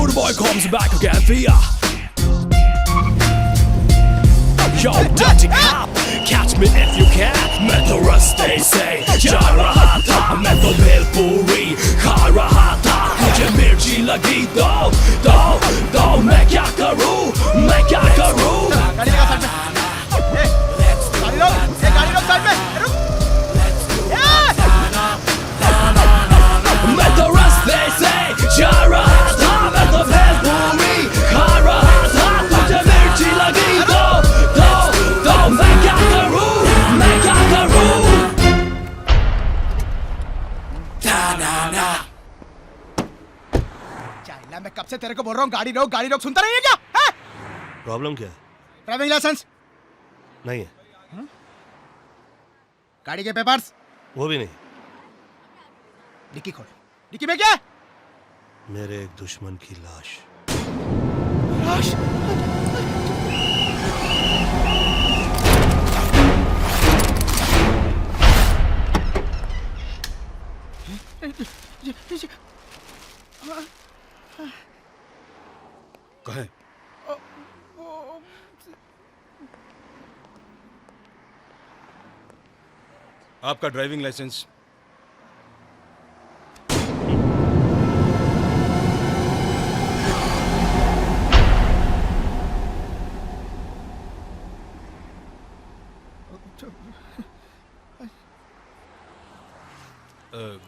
Rude boy comes back again for ya. Yo, dirty cop, catch me if you can. मैं तो रास्ते से जा रहा था, मैं तो भेलपूरी खा रहा था, मुझे मिर्ची लगी तो मैं क्या करूं, मैं क्या करूं? गाड़ी रोक साइड में, रुक। मैं तो रास्ते से जा रहा था, मैं तो भेलपूरी खा रहा था, मुझे मिर्ची लगी तो मैं क्या करूं, मैं क्या करूं? चाइना मैं कब से तेरे को बोल रहा हूँ गाड़ी रोक, सुनता नहीं है क्या? प्रॉब्लम क्या है? ड्राइविंग लाइसेंस नहीं है। गाड़ी के पेपर्स वो भी नहीं। डिक्की खोल, डिक्की में क्या है? मेरे एक दुश्मन की लाश। लाश? कहें आपका ड्राइविंग लाइसेंस।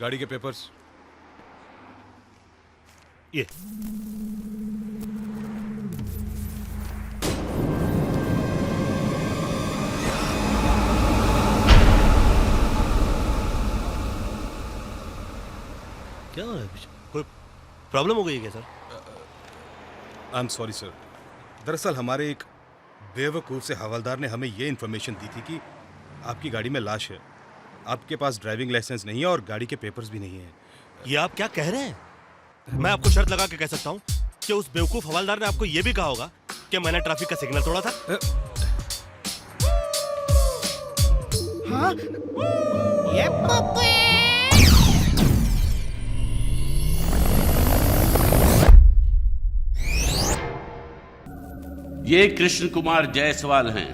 गाड़ी के पेपर्स। ये क्या हो रहा है? कोई प्रॉब्लम हो गई है क्या sir? I am sorry sir, दरअसल हमारे एक बेवकूफ़ से हवलदार ने हमें ये इन्फॉर्मेशन दी थी कि आपकी गाड़ी में लाश है, आपके पास ड्राइविंग लाइसेंस नहीं है और गाड़ी के पेपर्स भी नहीं है। ये आप क्या कह रहे हैं? मैं आपको शर्त लगा के कह सकता हूँ कि उस बेवकूफ हवलदार ने आपको ये भी कहा होगा कि मैंने ट्रैफिक का सिग्नल तोड़ा था। हाँ? ये ये कृष्ण कुमार जायसवाल हैं,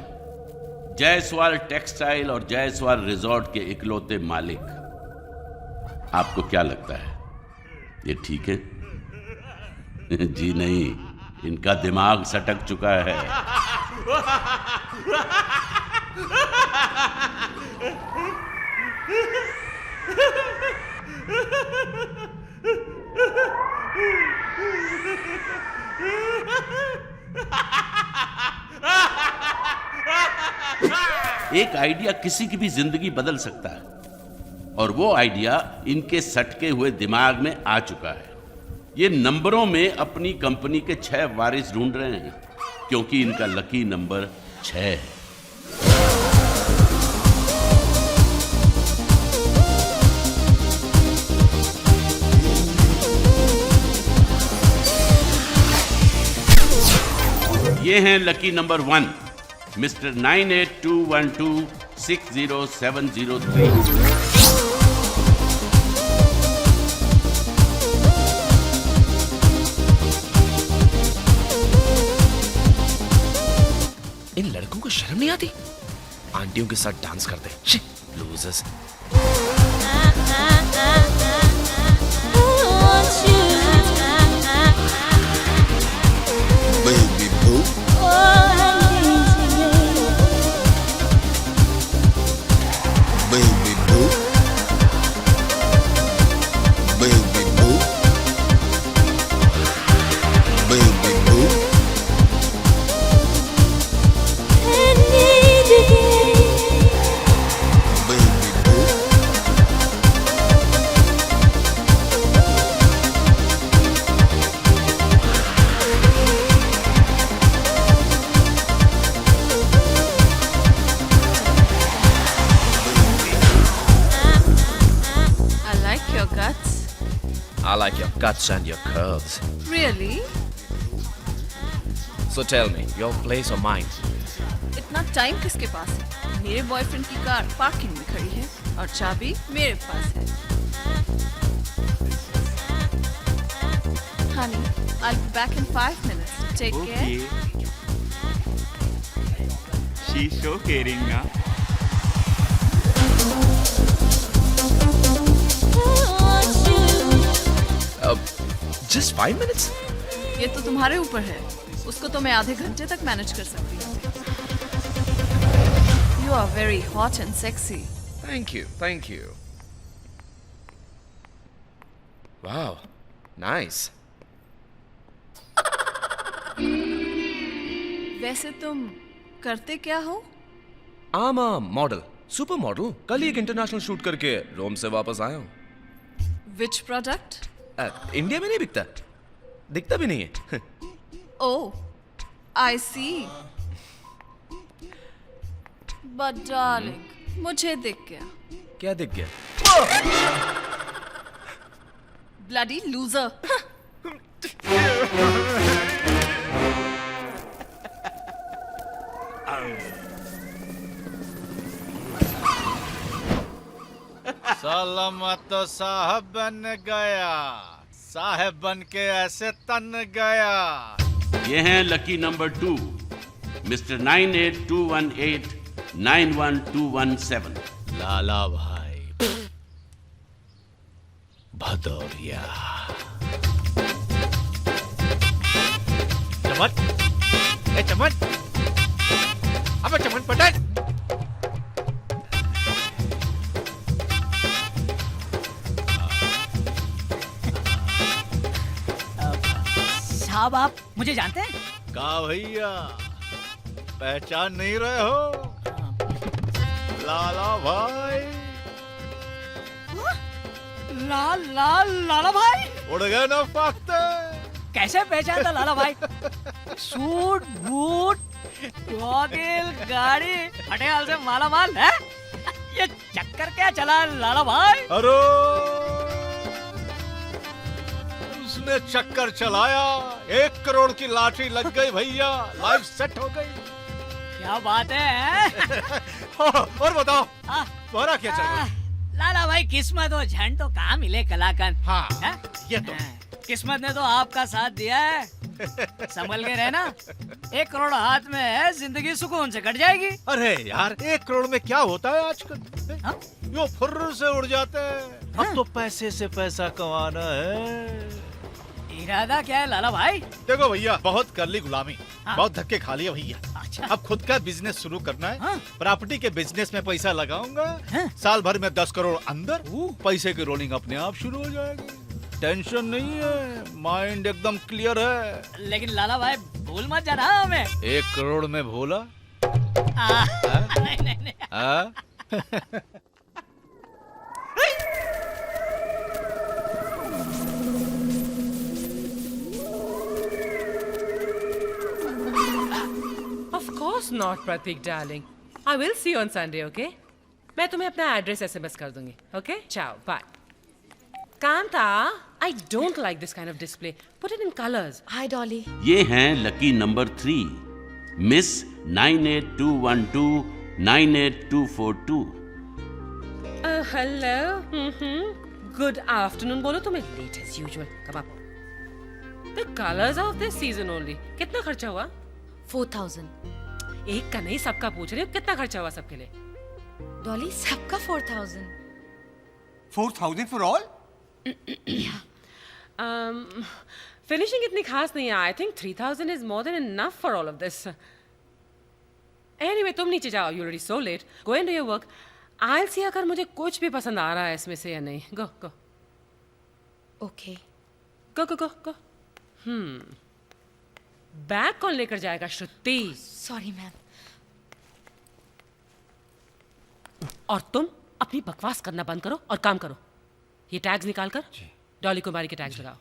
जायसवाल टेक्सटाइल और जायसवाल रिजॉर्ट के इकलौते मालिक। आपको क्या लगता है ये ठीक है? जी नहीं, इनका दिमाग सटक चुका है। एक आइडिया किसी की भी जिंदगी बदल सकता है, और वो आइडिया इनके सटके हुए दिमाग में आ चुका है। ये नंबरों में अपनी कंपनी के 6 वारिस ढूंढ रहे हैं, क्योंकि इनका लकी नंबर 6 है। ये हैं लकी नंबर 1, मिस्टर 9821260703। इन लड़कों को शर्म नहीं आती? आंटियों के साथ डांस करते हैं, losers. Baby boo. Baby boo. Baby boo. Baby boo. Baby boo. I like your guts. I like your guts and your curves. Really? So tell me, your place or mine? इतना time किसके पास है? मेरे boyfriend की car parking में खड़ी है और चाबी मेरे पास है। Honey, I'll be back in 5 minutes. Take care. She's so caring, na? Just 5 minutes? ये तो तुम्हारे ऊपर है. उसको तो मैं आधे घंटे तक मैनेज कर सकती हूँ. You are very hot and sexy. Thank you, thank you. Wow, nice. वैसे तुम करते क्या हो? I'm a model, super model. कल ही एक इंटरनेशनल शूट करके रोम से वापस आया हूँ. Which product? इंडिया में नहीं बिकता, दिखता भी नहीं है. Oh, I see. But darling, मुझे दिख गया. क्या दिख गया? Bloody loser. सलामत तो साहब बन गया, साहब बन के ऐसे तन गया. ये हैं लकी नंबर 2, मिस्टर 9821891217. लाला भाई भदौरिया. चमन, ए चमन, अब चमन पटन. साहब आप मुझे जानते हैं? का भैया पहचान नहीं रहे हो? लाला भाई. लाला भाई उड़ गए ना फाख्ते. कैसे पहचानता लाला भाई? सूट बूट गॉगल गाड़ी हटेहाल से माला माल है. ये चक्कर क्या चला लाला भाई? अरे उसने चक्कर चलाया, 1 करोड़ की लॉटरी लग गई भैया. लाइफ सेट हो गई. क्या बात है? और बताओ तुम्हारा क्या चल रहा है? लाला भाई किस्मत और झंड तो कहाँ मिले कलाकंद. हाँ, है? ये तो किस्मत ने तो आपका साथ दिया है. संभल के रहना. 1 करोड़ हाथ में है, जिंदगी सुकून से कट जाएगी. अरे यार 1 करोड़ में क्या होता है आजकल? हाँ? यो फुर्र से उड़ जाते हैं. अब तो पैसे से पैसा कमाना है. इरादा क्या है लाला भाई? देखो भैया, बहुत कर ली गुलामी, हाँ? बहुत धक्के खा लिए भैया. अच्छा. अब खुद का बिजनेस शुरू करना है. हाँ? प्रॉपर्टी के बिजनेस में पैसा लगाऊंगा. हाँ? साल भर में 10 करोड़ अंदर. पैसे की रोलिंग अपने आप शुरू हो जाएगी. टेंशन नहीं है, माइंड एकदम क्लियर है. लेकिन लाला भाई भूल मत जाना हमें. 1 करोड़ में भूला. नहीं नहीं नहीं. हाँ? Of course not, Pratik, darling. I will see you on Sunday, okay? मैं तुम्हें अपना एड्रेस SMS कर दूंगी, okay? Ciao, bye. Kanta, I don't like this kind of display. Put it in colors. Hi, Dolly. ये हैं lucky number 3, miss 9821298242. Hello. Good afternoon. बोलो तुम्हें late as usual. Come up. The colors of this season only. कितना खर्चा हुआ? 4,000. एक का नहीं, सबका पूछ रही हूँ. कितना खर्चा हुआ सबके लिए? Dolly, सबका 4,000. 4,000 for all? Finishing इतनी खास नहीं है. I think 3,000 is more than enough for all of this. Anyway, तुम नीचे जाओ. You're already so late. Go into your work. I'll see अगर मुझे कुछ भी पसंद आ रहा है इसमें से या नहीं. Go, go. Okay. Go, go, go, go. Bag कौन लेकर जाएगा श्रुति? Sorry, ma'am. और तुम अपनी बकवास करना बंद करो और काम करो. ये टैग्स निकाल कर डॉली कुमारी के टैग्स लगाओ.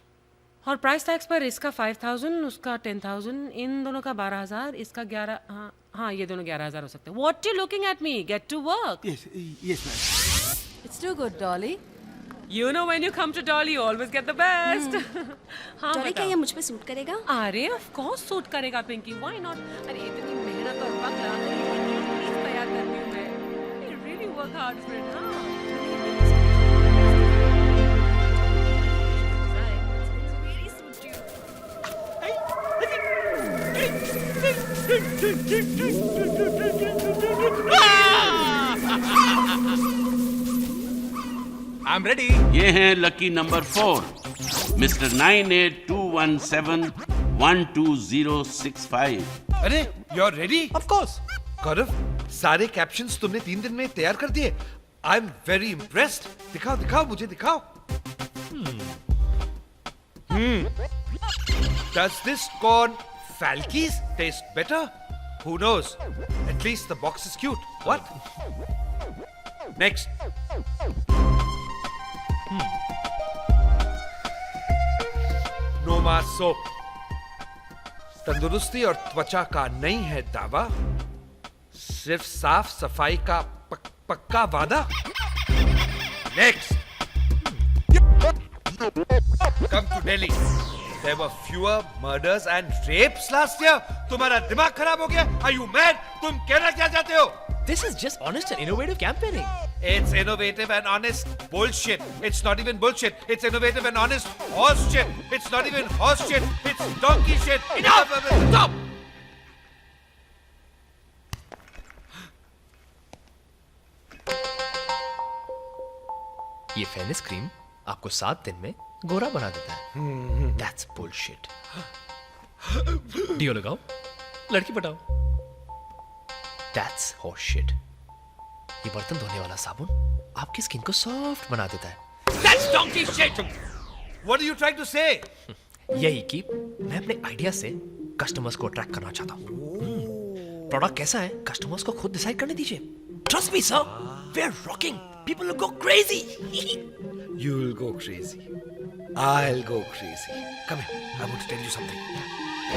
और प्राइस टैग्स पर इसका 5,000, उसका 10,000, इन दोनों का 12,000, इसका 11. हाँ ये दोनों 11,000 हो सकते हैं. What you looking at me? Get to work. Yes, ma'am. It's too good, Dolly. You know when you come to Dolly, you always get the best. हाँ Dolly, क्या बताओ. ये मुझ पे सूट करेगा? अरे of course सूट करेगा Pinky. Why not? अरे इतनी मेहनत और वक्त लगा कर ये चीज़ तैयार करती हूँ मैं. You really work hard for it, हाँ. I'm ready. ये हैं लकी नंबर 4 मिस्टर 9821712065। अरे you're ready? Of course. गौरव, सारे कैप्शंस तुमने 3 दिन में तैयार कर दिए। I am very impressed. दिखाओ दिखाओ मुझे दिखाओ। Does this corn Falkies taste better? Who knows? At least the box is cute. What? Next. Noma soap. तंदुरुस्ती और त्वचा का नहीं है दावा, सिर्फ साफ सफाई का पक्का वादा। Next. Come to Delhi. There were fewer murders and rapes last year. तुम्हारा दिमाग खराब हो गया? Are you mad? तुम कहना क्या चाहते हो? This is just honest and innovative campaigning. It's innovative and honest bullshit. It's not even bullshit. It's innovative and honest horse shit. It's not even horse shit. It's donkey shit. Enough! Stop! ये fairness cream आपको 7 दिन में गोरा बना देता है। That's bullshit. Deo लगाओ, लड़की पटाओ। That's horse shit. ये बर्तन धोने वाला साबुन आपकी स्किन को सॉफ्ट बना देता है। That's donkey shit! What are you trying to say? यही कि मैं अपने आइडिया से कस्टमर्स को अट्रैक्ट करना चाहता हूँ। प्रोडक्ट कैसा है कस्टमर्स को खुद डिसाइड करने दीजिए। Trust me, sir. We're rocking. People will go crazy. You'll go crazy. I'll go crazy. Come here. I want to tell you something.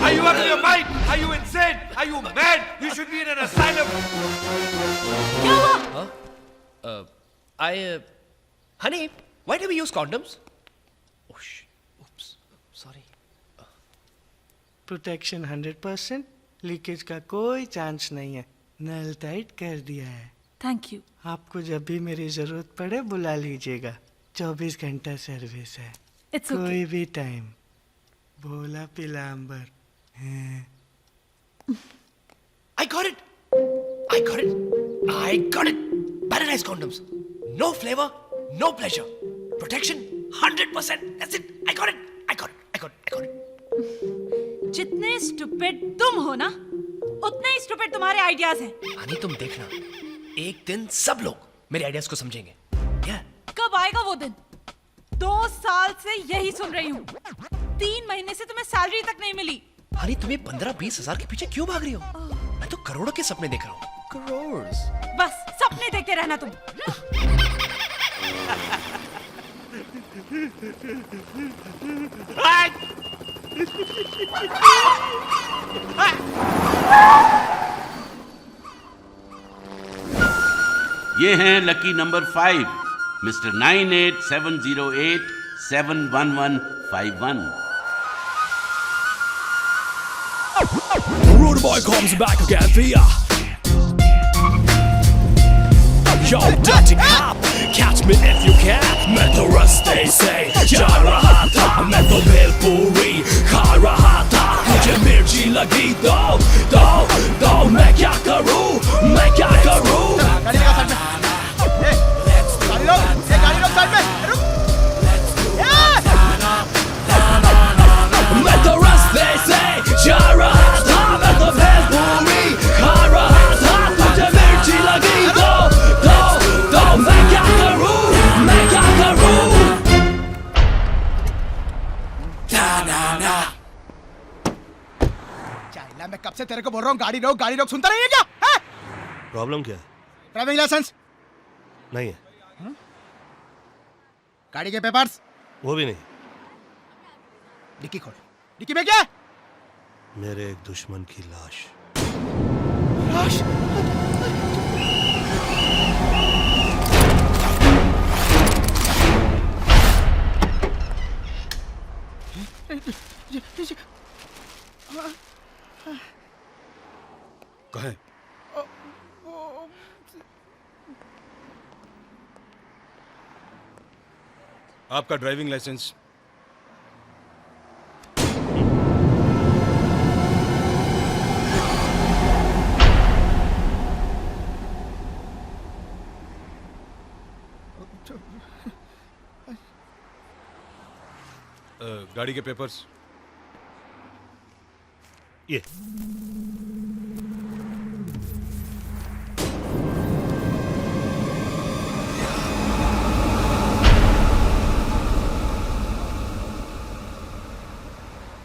Are you out of your mind? Are you insane? Are you mad? You should be in an asylum. Honey, why do we use condoms? Oh, oops. Sorry. Protection 100%, leakage का कोई chance नहीं है। नल tight कर दिया है। Thank you. आपको जब भी मेरी जरूरत पड़े बुला लीजिएगा। 24 घंटा सर्विस है। It's कोई okay. भी time. Bhola Pilambar. I got it. I got it. I got it. Paradise condoms. No flavor, no pleasure. Protection 100%. That's it. I got it. I got it. I got it. I got it. जितने stupid तुम हो ना, उतने ही stupid तुम्हारे ideas हैं। हनी तुम देखना, एक दिन सब लोग मेरे आइडियाज को समझेंगे। Yeah. कब आएगा वो दिन? 2 साल से यही सुन रही हूँ। 3 महीने से तुम्हें सैलरी तक नहीं मिली। हनी तुम्हें 15-20 हजार के पीछे क्यों भाग रही हो? मैं तो करोड़ों के सपने देख रहा हूँ। Crores. बस सपने देखते रहना तुम। ये हैं lucky number 5 mister 9870871151। Rude boy comes back again for ya. Yo, dirty cop, catch me if you can. मैं तो रास्ते से जा रहा था, मैं तो भेलपुरी खा रहा था। मुझे मिर्ची लगी तो मैं क्या करूं? मैं क्या करूं? मैं तो रास्ते से जा रहा था, मैं तो भेलपुरी खा रहा था। मुझे मिर्ची लगी तो मैं क्या करूं? मैं क्या करूं? चाइला मैं कब से तेरे को बोल रहा हूँ गाड़ी रोक सुनता नहीं है क्या? प्रॉब्लम क्या है? ड्राइविंग लाइसेंस नहीं है। गाड़ी के पेपर्स वो भी नहीं। डिक्की खोल। डिक्की में क्या है? मेरे एक दुश्मन की लाश। लाश? कहाँ है? आपका ड्राइविंग लाइसेंस। गाड़ी के पेपर्स। ये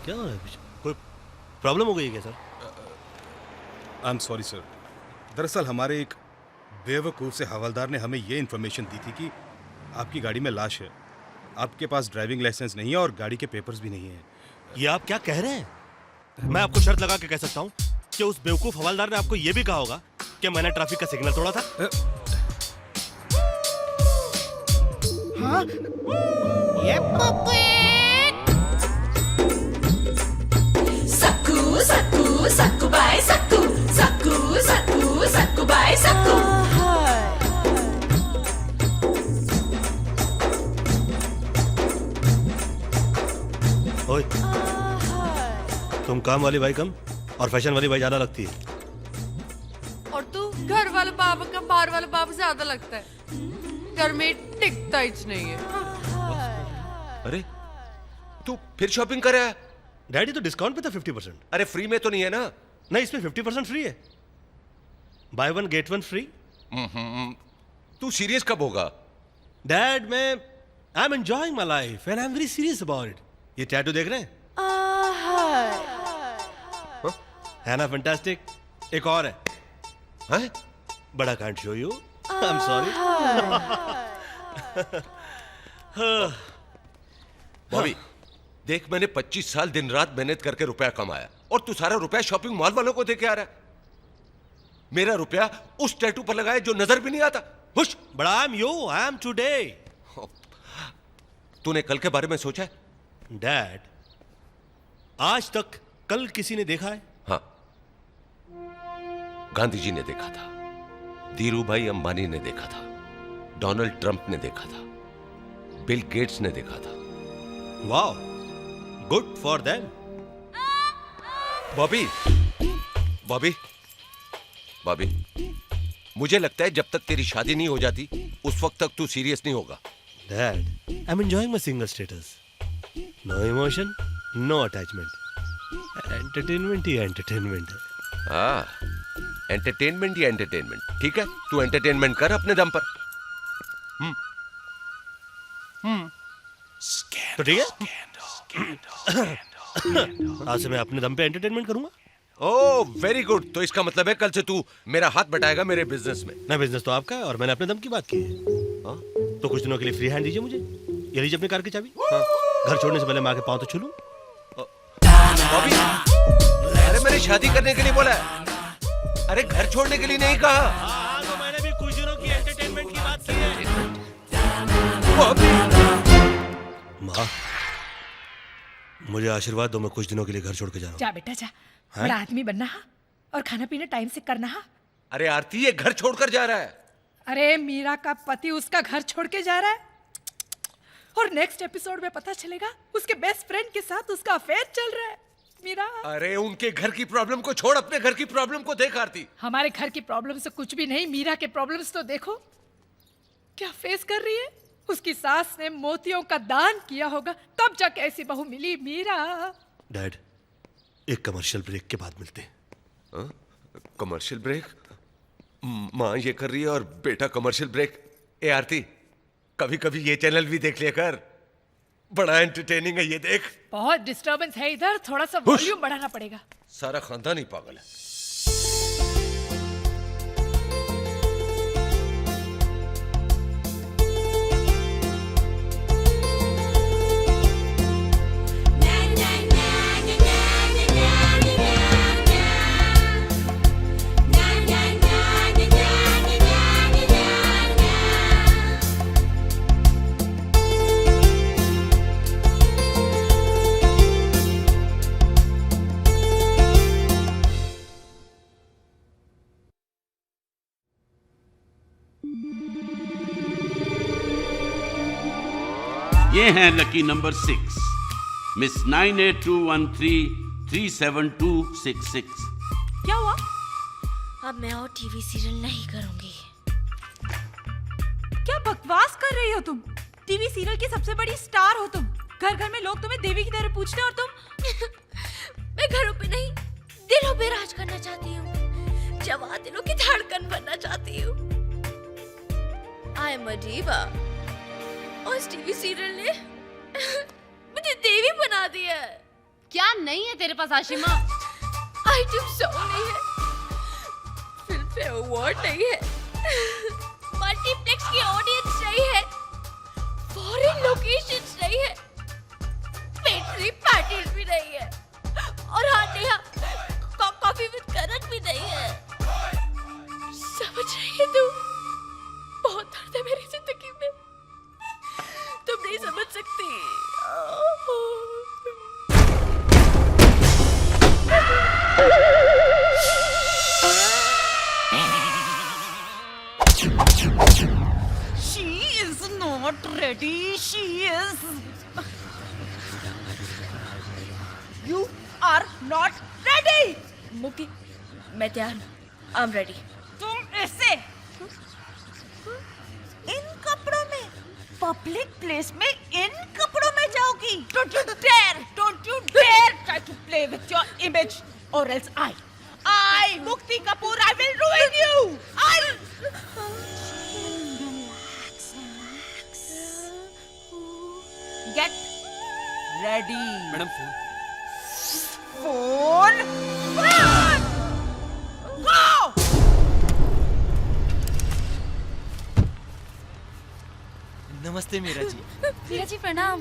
क्या हो रहा है पीछे? कोई प्रॉब्लम हो गई है क्या sir? I am sorry sir, दरअसल हमारे एक बेवकूफ़ से हवलदार ने हमें ये इन्फॉर्मेशन दी थी कि आपकी गाड़ी में लाश है, आपके पास ड्राइविंग लाइसेंस नहीं है और गाड़ी के पेपर्स भी नहीं है। ये आप क्या कह रहे हैं? मैं आपको शर्त लगा के कह सकता हूँ कि उस बेवकूफ हवलदार ने आपको ये भी कहा होगा कि मैंने ट्रैफिक का सिग्नल तोड़ा था। हाँ? ये सक्कू सक्कू सक्कू बाय सक्कू सक्कू सक्कू सक्कू बाय सक्कू। ओए, तुम काम वाली भाई कम और फैशन वाली भाई ज्यादा लगती है। और तू घर वाले बाबा का बाहर वाले बाबा ज्यादा लगता है। घर में टिकता ही नहीं है। अरे तू फिर शॉपिंग कर रहा है? डैडी तो डिस्काउंट पे था 50%। अरे फ्री में तो नहीं है ना? नहीं, इसमें 50% फ्री है। By one get one free. तू सीरियस कब होगा? डैड, मैं आई am enjoying my life and I am very serious about it. ये टैटू देख रहे हैं? है ना फैंटास्टिक? एक और है, बड़ा can't show you, I am sorry. Bobby देख, मैंने 25 साल दिन रात मेहनत करके रुपया कमाया और तू सारा रुपया शॉपिंग मॉल वालों को दे के आ रहा है। मेरा रुपया उस टैटू पर लगाया जो नजर भी नहीं आता। हुश! बड़ा I am you, I am today. तूने कल के बारे में सोचा है? डैड, आज तक कल किसी ने देखा है? हाँ, गांधी जी ने देखा था, धीरू भाई अंबानी ने देखा था, डोनाल्ड ट्रंप ने देखा था, बिल गेट्स ने देखा था। Wow, good for them. Bobby Bobby Bobby, मुझे लगता है जब तक तेरी शादी नहीं हो जाती उस वक्त तक तू सीरियस नहीं होगा। Dad, I am enjoying my single status. No emotion, no attachment. Entertainment ही एंटरटेनमेंट है। हाँ, एंटरटेनमेंट ही एंटरटेनमेंट। ठीक है, तू एंटरटेनमेंट कर अपने दम पर। तो ठीक है, आज से मैं अपने दम पे एंटरटेनमेंट करूंगा। Oh very good. तो इसका मतलब है कल से तू मेरा हाथ बटाएगा मेरे बिजनेस में। ना, बिजनेस तो आपका है और मैंने अपने दम की बात की है। तो कुछ दिनों के लिए फ्री हैंड दीजिए मुझे। ये लीजिए अपनी कार की चाबी। घर छोड़ने से पहले माँ के पाँव तो छू लूं। बॉबी, अरे मैंने शादी करने के लिए बोला है, अरे घर छोड़ने के लिए नहीं कहा। तो मैंने भी कुछ दिनों की एंटरटेनमेंट की बात की है। माँ, मुझे आशीर्वाद दो, मैं कुछ दिनों के लिए घर छोड़ के जा रहा हूँ। जा बेटा जा, बड़ा आदमी बनना हा और खाना पीना टाइम से करना हा। अरे आरती, ये घर छोड़कर जा रहा है। अरे मीरा का पति उसका घर छोड़ के जा रहा है और नेक्स्ट एपिसोड में पता चलेगा उसके बेस्ट फ्रेंड के साथ उसका अफेयर चल रहा है। मीरा, अरे उनके घर की प्रॉब्लम को छोड़, अपने घर की प्रॉब्लम को देख आरती। हमारे घर की प्रॉब्लम से कुछ भी नहीं, मीरा के प्रॉब्लम्स तो देखो क्या फेस कर रही है। उसकी सास ने मोतियों का दान किया होगा तब जाके ऐसी बहू मिली। मीरा, डैड, एक कमर्शियल ब्रेक के बाद मिलते हैं। Commercial break? माँ ये कर रही है और बेटा कमर्शियल ब्रेक। ए आरती, कभी कभी ये चैनल भी देख लिया कर, बड़ा एंटरटेनिंग है ये। देख, बहुत डिस्टरबेंस है इधर, थोड़ा सा वॉल्यूम बढ़ाना पड़ेगा। सारा खानदान ही पागल है। ये हैं लकी नंबर 6, मिस 9821337266। क्या हुआ? अब मैं और टीवी सीरियल नहीं करूंगी। क्या बकवास कर रही हो तुम? टीवी सीरियल की सबसे बड़ी स्टार हो तुम। घर घर में लोग तुम्हें देवी की तरह पूछते हैं और तुम मैं घरों पे नहीं दिलों पे राज करना चाहती हूँ, जवान दिलों की धड़कन बनना चाहती हूँ। आई एम अ डीवा और इस टीवी सीरियल ने मुझे देवी बना दिया है। क्या नहीं है तेरे पास आशिमा? आइटम सॉन्ग नहीं है, फिल्म फेयर अवार्ड नहीं है, मल्टीप्लेक्स की ऑडियंस नहीं है, फॉरेन लोकेशंस नहीं है, पेट्री पार्टीज भी नहीं है, और हाँ नेहा कॉफी विद करण भी नहीं है। समझ रही है तू? बहुत दर्द है मेरी जिंदगी में, तुम नहीं समझ सकती। She is not ready. She is. You are not ready. मुक्ति, मैं तैयार हूँ। I'm ready. तुम ऐसे इन कपड़ों में पब्लिक प्लेस में इन कपड़ों में जाओगी? Don't you dare try to play with your image, or else I, Mukti Kapoor, I will ruin you. Get ready. Madam Phone. Go. नमस्ते मीरा जी। मीरा जी प्रणाम।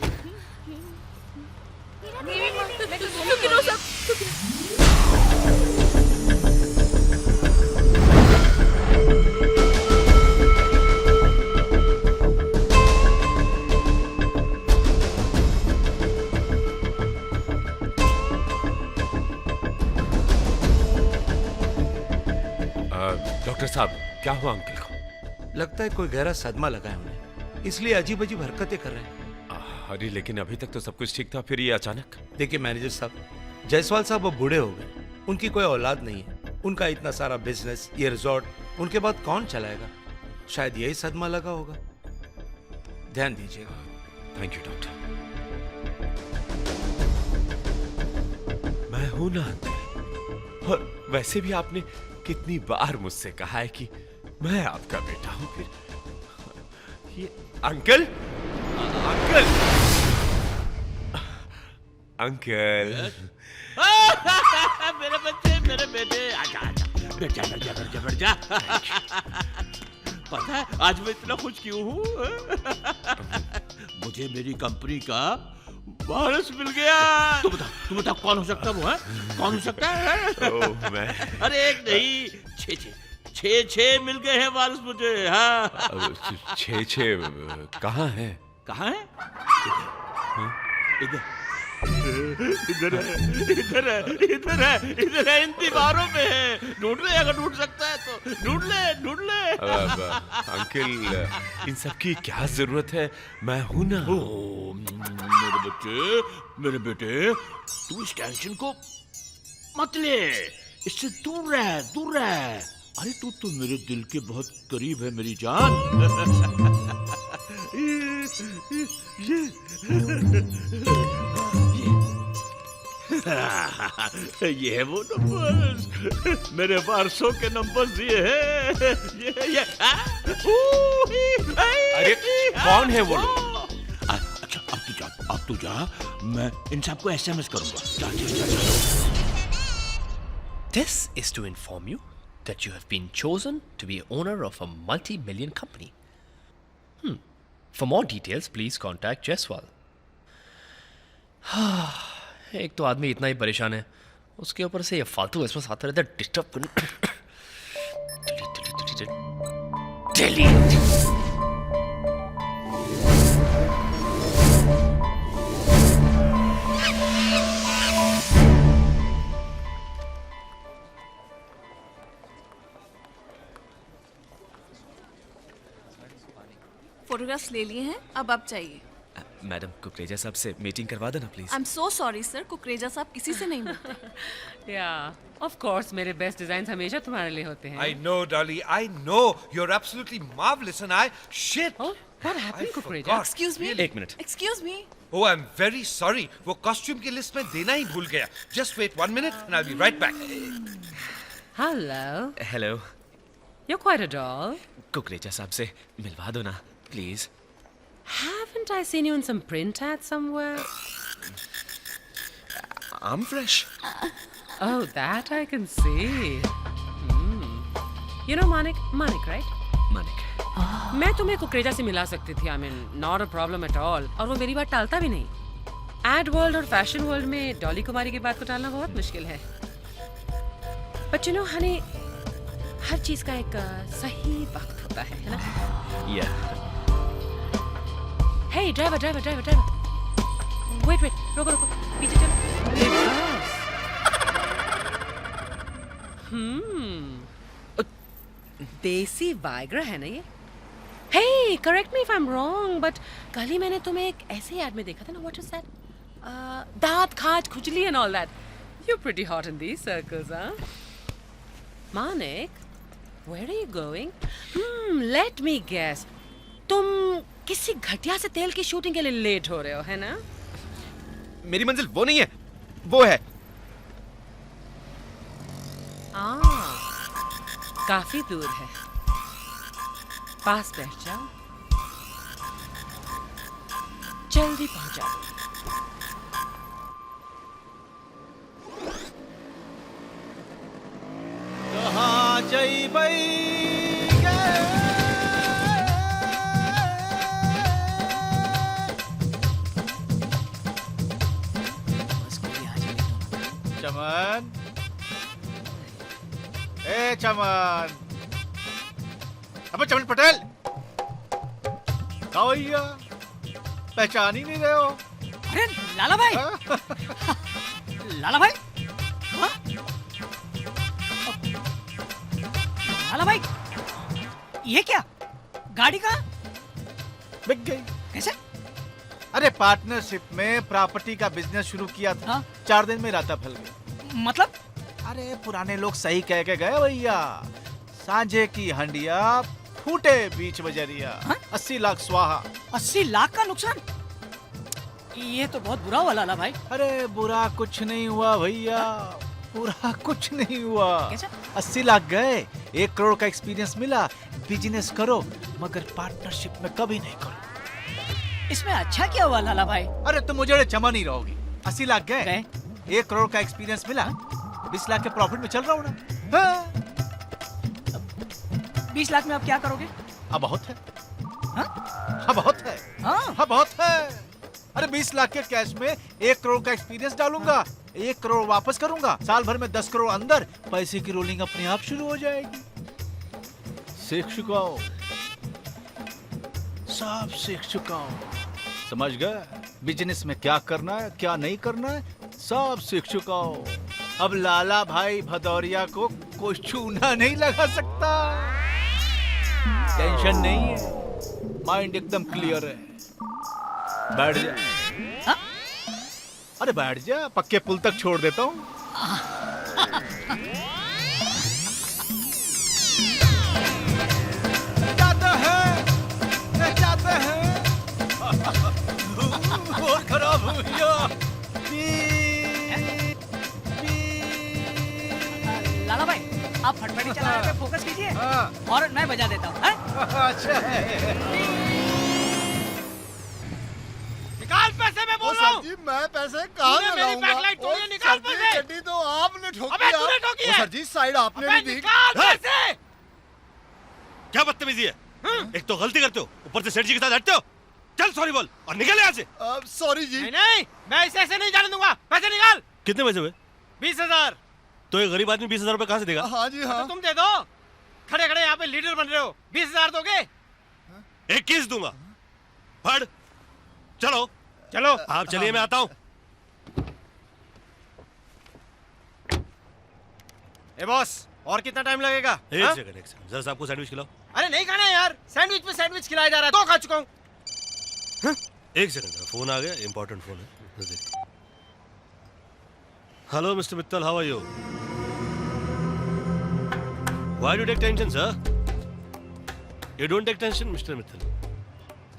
डॉक्टर साहब, क्या हुआ अंकल को? लगता है कोई गहरा सदमा लगा है उन्हें, इसलिए अजीब अजीब हरकतें कर रहे हैं। अरे लेकिन अभी तक तो सब कुछ ठीक था, फिर ये अचानक। देखिए मैनेजर साहब, जायसवाल साहब अब बूढ़े हो गए, उनकी कोई औलाद नहीं है, उनका इतना सारा बिजनेस, ये रिजॉर्ट, उनके बाद कौन चलाएगा? शायद यही सदमा लगा होगा। ध्यान दीजिएगा। Thank you doctor. मैं हूं ना अंकल, और वैसे भी आपने कितनी बार मुझसे कहा है कि मैं आपका बेटा हूं। फिर ये अंकल अंकल अंकल मेरे बच्चे, मेरे बेटे, आजा आजा, बैठ जा बैठ जा बैठ जा बैठ जा। पता है आज मैं इतना खुश क्यों हूँ? मुझे मेरी कंपनी का वारिस मिल गया। तुम बता कौन हो सकता वो है? कौन हो सकता है? ओह मैं, अरे एक नहीं, छह मिल गए हैं वारिस मुझे। हाँ छह कहाँ है? कहाँ है? इधर इधर है, इधर है, इधर है, इधर है, इन दीवारों में है। ढूंढ ले, अगर ढूंढ सकता है तो ढूंढ ले, ढूंढ ले। अंकल इन सब की क्या जरूरत है? मैं हूं ना। मेरे बेटे, तू इस टेंशन को मत ले, इससे दूर रह, दूर रह। अरे तू तो मेरे दिल के बहुत करीब है मेरी जान। ये है वो नंबर्स, मेरे वारसों के नंबर्स दिए हैं। ये अरे कौन है वो लोग? अच्छा अब तू जा, मैं इन सबको SMS करूंगा। जा। This is to inform you that you have been chosen to be owner of a multi-million company. For more details, please contact Jaiswal. एक तो आदमी इतना ही परेशान है, उसके ऊपर से ये फालतू एसएमएस आता रहता है, डिस्टर्ब करने। डिलीट। फोटोग्राफ्स ले लिए हैं, अब आप चाहिए। मैडम कुकरेजा साहब से मीटिंग करवा देना please. I am so sorry sir, Kukreja साहब किसी से नहीं मिलते। या ऑफ कोर्स मेरे बेस्ट डिजाइन्स हमेशा तुम्हारे लिए होते हैं। I know, Dolly. I know. You're absolutely marvelous, and I shit. What happened, Kukureja? Excuse me. एक minute. Excuse me. Oh, I'm very sorry. वो कॉस्ट्यूम की लिस्ट में देना ही भूल गया. Just wait 1 minute and I'll be right back. Hello. Hello. You're quite a doll. Kukreja साहब से मिलवा दो ना, please. Haven't I seen you in some print ad somewhere? I'm fresh. Oh, that I can see. You know Manik, right? Manik. मैं तुम्हें कुकरेजा से मिला सकती थी. I mean, not a problem at all. और वो मेरी बात टालता भी नहीं. एड वर्ल्ड और फैशन वर्ल्ड में डॉली कुमारी की बात को टालना बहुत मुश्किल है. But you know, honey, हर चीज का एक सही वक्त होता है ना? Yeah. Hey, driver. Wait. रुको. पीछे चलो. देसी वाइग्रा है ना ये? Hey, correct me if I'm wrong, but कल ही मैंने तुम्हें एक ऐसे ऐड में देखा था ना. What is that? दांत खाज खुजली and all that. You're pretty hot in these circles, huh? Manik, where are you going? Let me guess. तुम किसी घटिया से तेल की शूटिंग के लिए लेट हो रहे हो, है ना? मेरी मंजिल वो नहीं है, वो है. काफी दूर है. पास बैठ जाओ. जल्दी पहुंचाओ. कहाँ जइबै चमन. ए चमन. अबे चमन पटेल, कहाँ भैया? पहचान ही नहीं रहे हो. अरे लाला भाई. लाला भाई. हाँ? लाला भाई, ये क्या? गाड़ी कहाँ? बिक गई. कैसे? अरे पार्टनरशिप में प्रॉपर्टी का बिजनेस शुरू किया था. हाँ? 4 दिन में राता फैल गया. मतलब? अरे पुराने लोग सही कह के गए भैया. सांझे की हंडिया फूटे बीच बजरिया. हाँ? 80 लाख स्वाहा. 80 लाख का नुकसान? ये तो बहुत बुरा हुआ लाला भाई. अरे बुरा कुछ नहीं हुआ भैया, बुरा कुछ नहीं हुआ. कैसे? 80 लाख गए, 1 करोड़ का एक्सपीरियंस मिला. बिजनेस करो मगर पार्टनरशिप में कभी नहीं करो. इसमें अच्छा क्या हुआ लाला भाई? अरे तुम मुझे चमन ही रहोगी. 80 लाख गए, 1 करोड़ का एक्सपीरियंस मिला. 20 लाख के प्रॉफिट में चल रहा हूँ ना. हाँ? 20 लाख में आप क्या करोगे? अब बहुत है. हाँ? हाँ बहुत है. हाँ? बहुत है. अरे 20 लाख के कैश में 1 करोड़ का एक्सपीरियंस डालूंगा. 1 करोड़ वापस करूंगा. साल भर में 10 करोड़ अंदर. पैसे की रोलिंग अपने आप शुरू हो जाएगी. सीख चुका हूं, सब सीख चुका हूं. समझ गए बिजनेस में क्या करना है क्या नहीं करना है, सब सीख चुका हूं. अब लाला भाई भदौरिया को कोई चूना नहीं लगा सकता. टेंशन नहीं है, माइंड एकदम क्लियर है. बैठ जा. हाँ? अरे बैठ जा, पक्के पुल तक छोड़ देता हूँ. जाते हैं. बहुत खराब हो गया. लाला भाई, आप फटफटी चलाने पे फोकस कीजिए. हाँ. और मैं बजा देता हूँ. अच्छा है. निकाल पैसे में बोल रहा हूँ. जी मैं पैसे कहाँ से मेरी लाऊंगा? बैकलाइट तोड़ी है, निकाल पैसे. गड्डी तो आपने ठोकी. अबे तूने ठोकी है. सर जी साइड आपने अबे भी दी. निकाल पैसे. क्या बदतमीजी है? एक तो गलती करते हो, ऊपर से सेठ जी के साथ हटते हो. चल सॉरी बोल और निकल यहाँ से. सॉरी जी. नहीं, मैं ऐसे नहीं जाने दूंगा. पैसे निकाल. कितने पैसे हुए? 20,000. तो एक गरीब आदमी 20,000 रुपए कहाँ से देगा? हाँ जी हाँ. तो तुम दे दो. खड़े खड़े यहाँ पे लीडर बन रहे हो. 20,000 दोगे? 21 दूंगा. फड़. चलो चलो आप चलिए, मैं आता हूँ. ए बॉस, और कितना टाइम लगेगा? एक सेकंड जरा साहब को सैंडविच खिलाओ. अरे नहीं खाना यार. सैंडविच पे सैंडविच खिलाया जा रहा है. 2 खा चुका हूँ. एक सेकंड, फोन आ गया, इंपॉर्टेंट फोन है. Hello mister Mittal, how are you? Why do take tension sir? You don't take tension mister Mittal.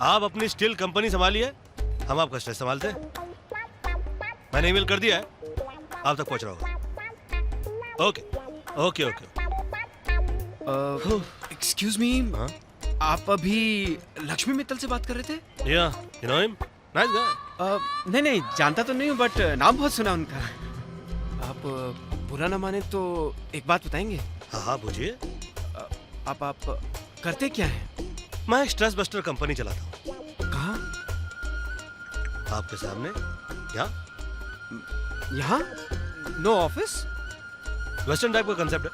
आप अपनी स्टील कंपनी संभालिए, हम आपका स्ट्रेस संभालते हैं। मैंने ईमेल कर दिया है, आप तक पहुंच रहा होगा। Okay okay okay. Excuse me, आप अभी लक्ष्मी मित्तल से बात कर रहे थे? या you know him, nice guy. नहीं, जानता तो नहीं हूँ, बट नाम बहुत सुना उनका। आप बुरा ना माने तो एक बात बताएंगे? हाँ पूछिए। आप करते क्या हैं? मैं एक स्ट्रेस बस्टर कंपनी चलाता हूँ। कहाँ? आपके सामने, यहाँ? No office? वेस्टर्न टाइप का कंसेप्ट है।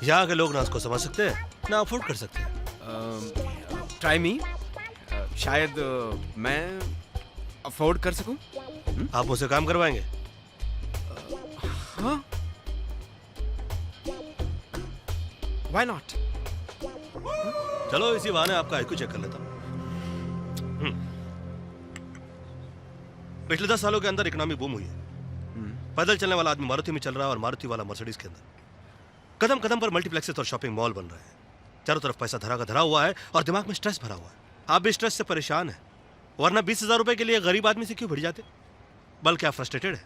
यहाँ के लोग ना उसको समझ सकते हैं ना अफोर्ड कर सकते हैं। ट्राई मी, शायद मैं अफोर्ड कर सकूं। आप मुझसे काम करवाएंगे? हाँ, व्हाई नॉट? चलो इसी बहाने आपका आईक्यू चेक कर लेता हूँ। पिछले 10 सालों के अंदर इकोनॉमी बूम हुई है। पैदल चलने वाला आदमी मारुति में चल रहा है और मारुति वाला मर्सिडीज के अंदर। कदम कदम पर मल्टीप्लेक्सेस और शॉपिंग मॉल बन रहे हैं। चारों तरफ पैसा धरा का धरा हुआ है और दिमाग में स्ट्रेस भरा हुआ है। आप भी स्ट्रेस से परेशान हैं, वरना 20,000 रुपए के लिए गरीब आदमी से क्यों भिड़ जाते? बल्कि आप फ्रस्ट्रेटेड हैं।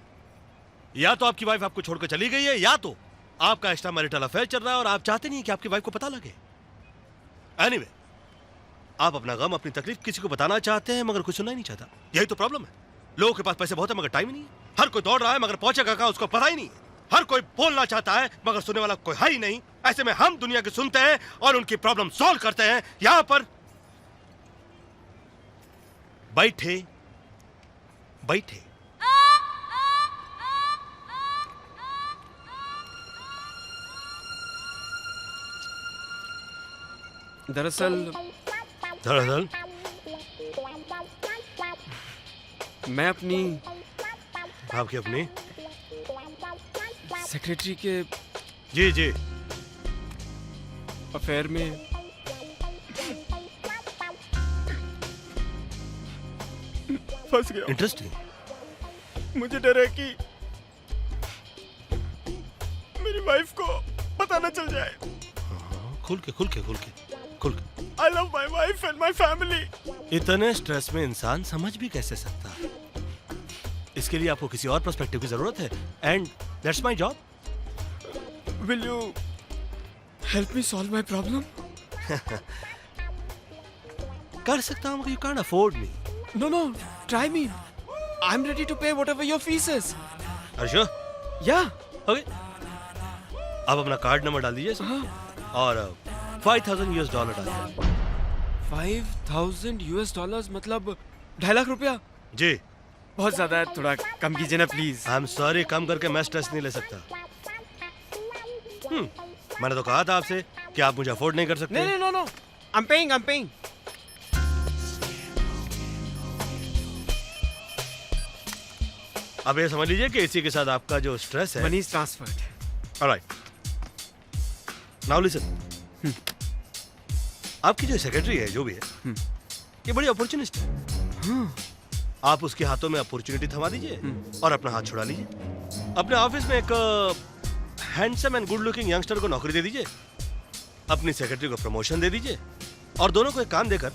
या तो आपकी वाइफ आपको छोड़कर चली गई है, या तो आपका एक्स्ट्रा मैरिटल अफेयर चल रहा है और आप चाहते नहीं कि आपकी वाइफ को पता लगे। एनीवे, आप अपना गम, अपनी तकलीफ किसी को बताना चाहते हैं मगर कोई सुनना ही नहीं चाहता। यही तो प्रॉब्लम है। लोगों के पास पैसे बहुत है मगर टाइम ही नहीं है। हर कोई दौड़ रहा है मगर पहुंचेगा कहां उसको पता ही नहीं है। हर कोई बोलना चाहता है मगर सुनने वाला कोई है ही नहीं। ऐसे में हम दुनिया की सुनते हैं और उनकी प्रॉब्लम सॉल्व करते हैं। यहां पर बैठे बैठे। दरअसल मैं आपकी अपनी सेक्रेटरी के जी अफेयर में फंस गया। इंटरेस्टिंग। मुझे डर है कि मेरी वाइफ को पता न चल जाए। खुल के I love my wife and my family. इतने स्ट्रेस में इंसान समझ भी कैसे सकता है? इसके लिए आपको किसी और पर्सपेक्टिव की जरूरत है and that's my job. Will you help me solve my problem? कर सकता हूँ मगर you can't afford me. No, try me. I'm ready to pay whatever your fees is. Are you sure? Yeah. Okay. आप अपना card number डाल दीजिए और $5,000 डाल दीजिए। $5,000 मतलब 2.5 लाख रुपया? जी। बहुत ज्यादा है, थोड़ा कम कीजिए ना प्लीज। आई एम सॉरी, कम करके मैं स्ट्रेस नहीं ले सकता। मैंने तो कहा था आपसे कि आप मुझे अफोर्ड नहीं कर सकते। नहीं, नो, I'm paying. अब ये समझ लीजिए कि इसी के साथ आपका जो स्ट्रेस है money is transferred. Alright, now listen. आपकी जो सेक्रेटरी है, जो भी है, ये बड़ी अपॉर्चुनिस्ट है। आप उसके हाथों में अपॉर्चुनिटी थमा दीजिए और अपना हाथ छुड़ा लीजिए। अपने ऑफिस में एक handsome and good looking youngster को नौकरी दे दीजिए, अपनी सेक्रेटरी को प्रमोशन दे दीजिए और दोनों को एक काम देकर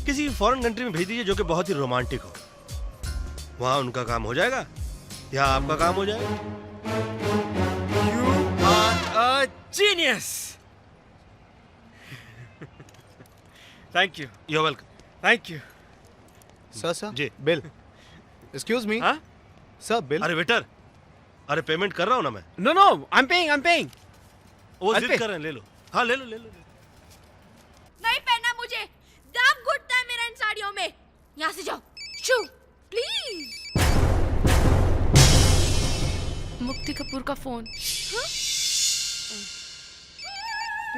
किसी फॉरेन कंट्री में भेज दीजिए जो कि बहुत ही रोमांटिक हो। वहां उनका काम हो जाएगा या आपका काम हो जाएगा। You are a genius. Thank you. You're welcome. Thank you. Sir ji. Bill. Excuse me. हाँ? Sir bill. अरे वेटर, अरे पेमेंट कर रहा हूं ना मैं। No, I'm paying. वो I'll जिद pay. कर रहे हैं, ले लो। हाँ ले लो। नहीं पहनना मुझे, दाग घुटता है मेरा इन साड़ियों में। यहाँ से जाओ, शू, प्लीज। मुक्ति कपूर का फोन।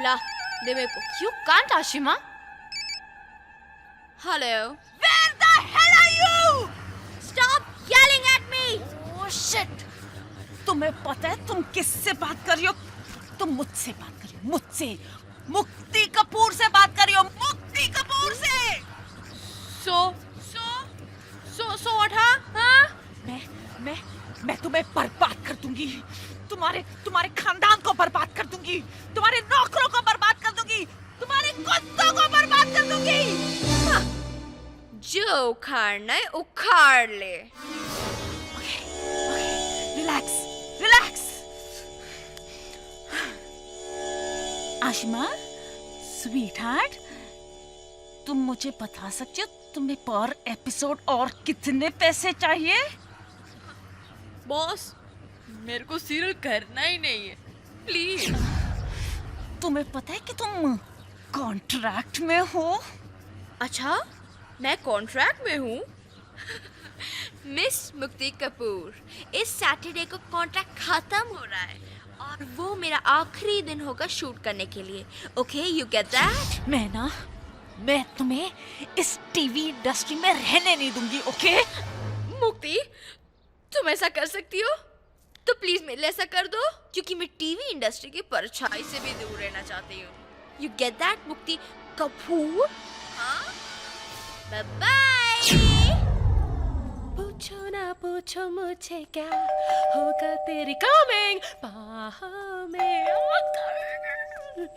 ला दे मेरे को। You can't, Ashima. Hello. Where the hell are you? Stop yelling at me. Oh shit! तुम्हें पता है तुम किससे बात कर रही हो? तुम मुझसे बात कर रही हो, मुझसे। मुक्ति कपूर से बात कर रही हो, मुक्ति कपूर से। So what, हाँ? मैं तुम्हें बर्बाद कर दूंगी। तुम्हारे खानदान को बर्बाद कर दूंगी। तुम्हारे नौकरों को बर्बाद कर दूंगी। तुम्हारे कुत्तों को बर्बाद कर दूंगी। जो उखाड़ना है उखाड़ ले। Relax relax. Ashima sweet heart, तुम मुझे बता सकते हो तुम्हें पर एपिसोड और कितने पैसे चाहिए? बॉस, मेरे को सीरियल करना ही नहीं है, प्लीज। तुम्हें पता है कि तुम कॉन्ट्रैक्ट में हो? अच्छा, मैं कॉन्ट्रैक्ट में हूँ? मिस मुक्ति कपूर, इस सैटरडे को कॉन्ट्रैक्ट खत्म हो रहा है और वो मेरा आखिरी दिन होगा शूट करने के लिए। Okay, you get that? मैं तुम्हें इस टीवी इंडस्ट्री में रहने नहीं दूंगी। ओके मुक्ति, तुम ऐसा कर सकती हो तो प्लीज मेरे लिए ऐसा कर दो, क्योंकि मैं टीवी इंडस्ट्री की परछाई से भी दूर रहना चाहती हूँ। यू गेट दैट मुक्ति कपूर? हाँ, बाय बाय। पूछो ना पूछो मुझे क्या होगा तेरी कमिंग बाहों में आकर।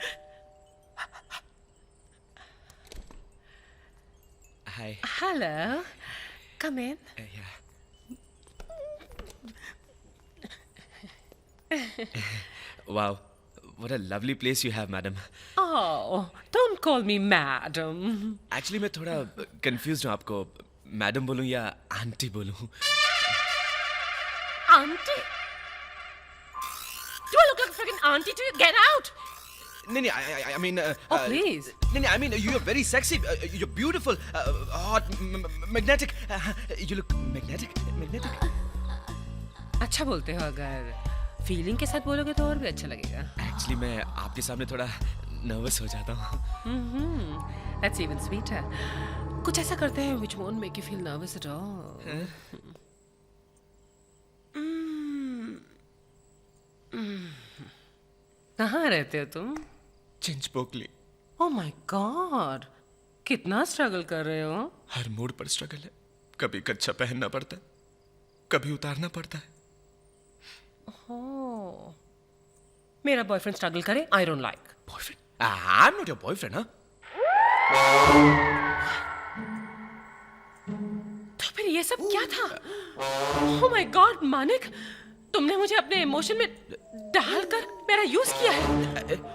Hi. Hello, come in. Yeah. Wow, what a lovely place you have, madam. Oh, don't call me madam. Actually, मैं थोड़ा confused हूँ, आपको मैडम बोलूँ या आंटी बोलूँ? Auntie? Do I look like a freaking auntie to you? Get out! नहीं, I mean. Oh, please. नहीं, I mean, you're very sexy. You're beautiful, hot, magnetic. You look magnetic. अच्छा बोलते हो, अगर फीलिंग के साथ बोलोगे तो और भी अच्छा लगेगा। Actually, मैं आपके सामने थोड़ा नर्वस हो जाता हूँ। That's even sweeter. कुछ ऐसा करते हैं which won't make you feel nervous at all. कहाँ रहते हो तुम? चिंचपोकली। Oh my God, कितना स्ट्रगल कर रहे हो? हर मूड पर स्ट्रगल है। कभी कच्छा पहनना पड़ता है, कभी उतारना पड़ता है। Oh, मेरा बॉयफ्रेंड स्ट्रगल करे, I don't like. Boyfriend? I'm not your boyfriend, huh? तो फिर ये सब क्या था? Oh my God, मानिक, तुमने मुझे अपने इमोशन में डालकर मेरा यूज किया है।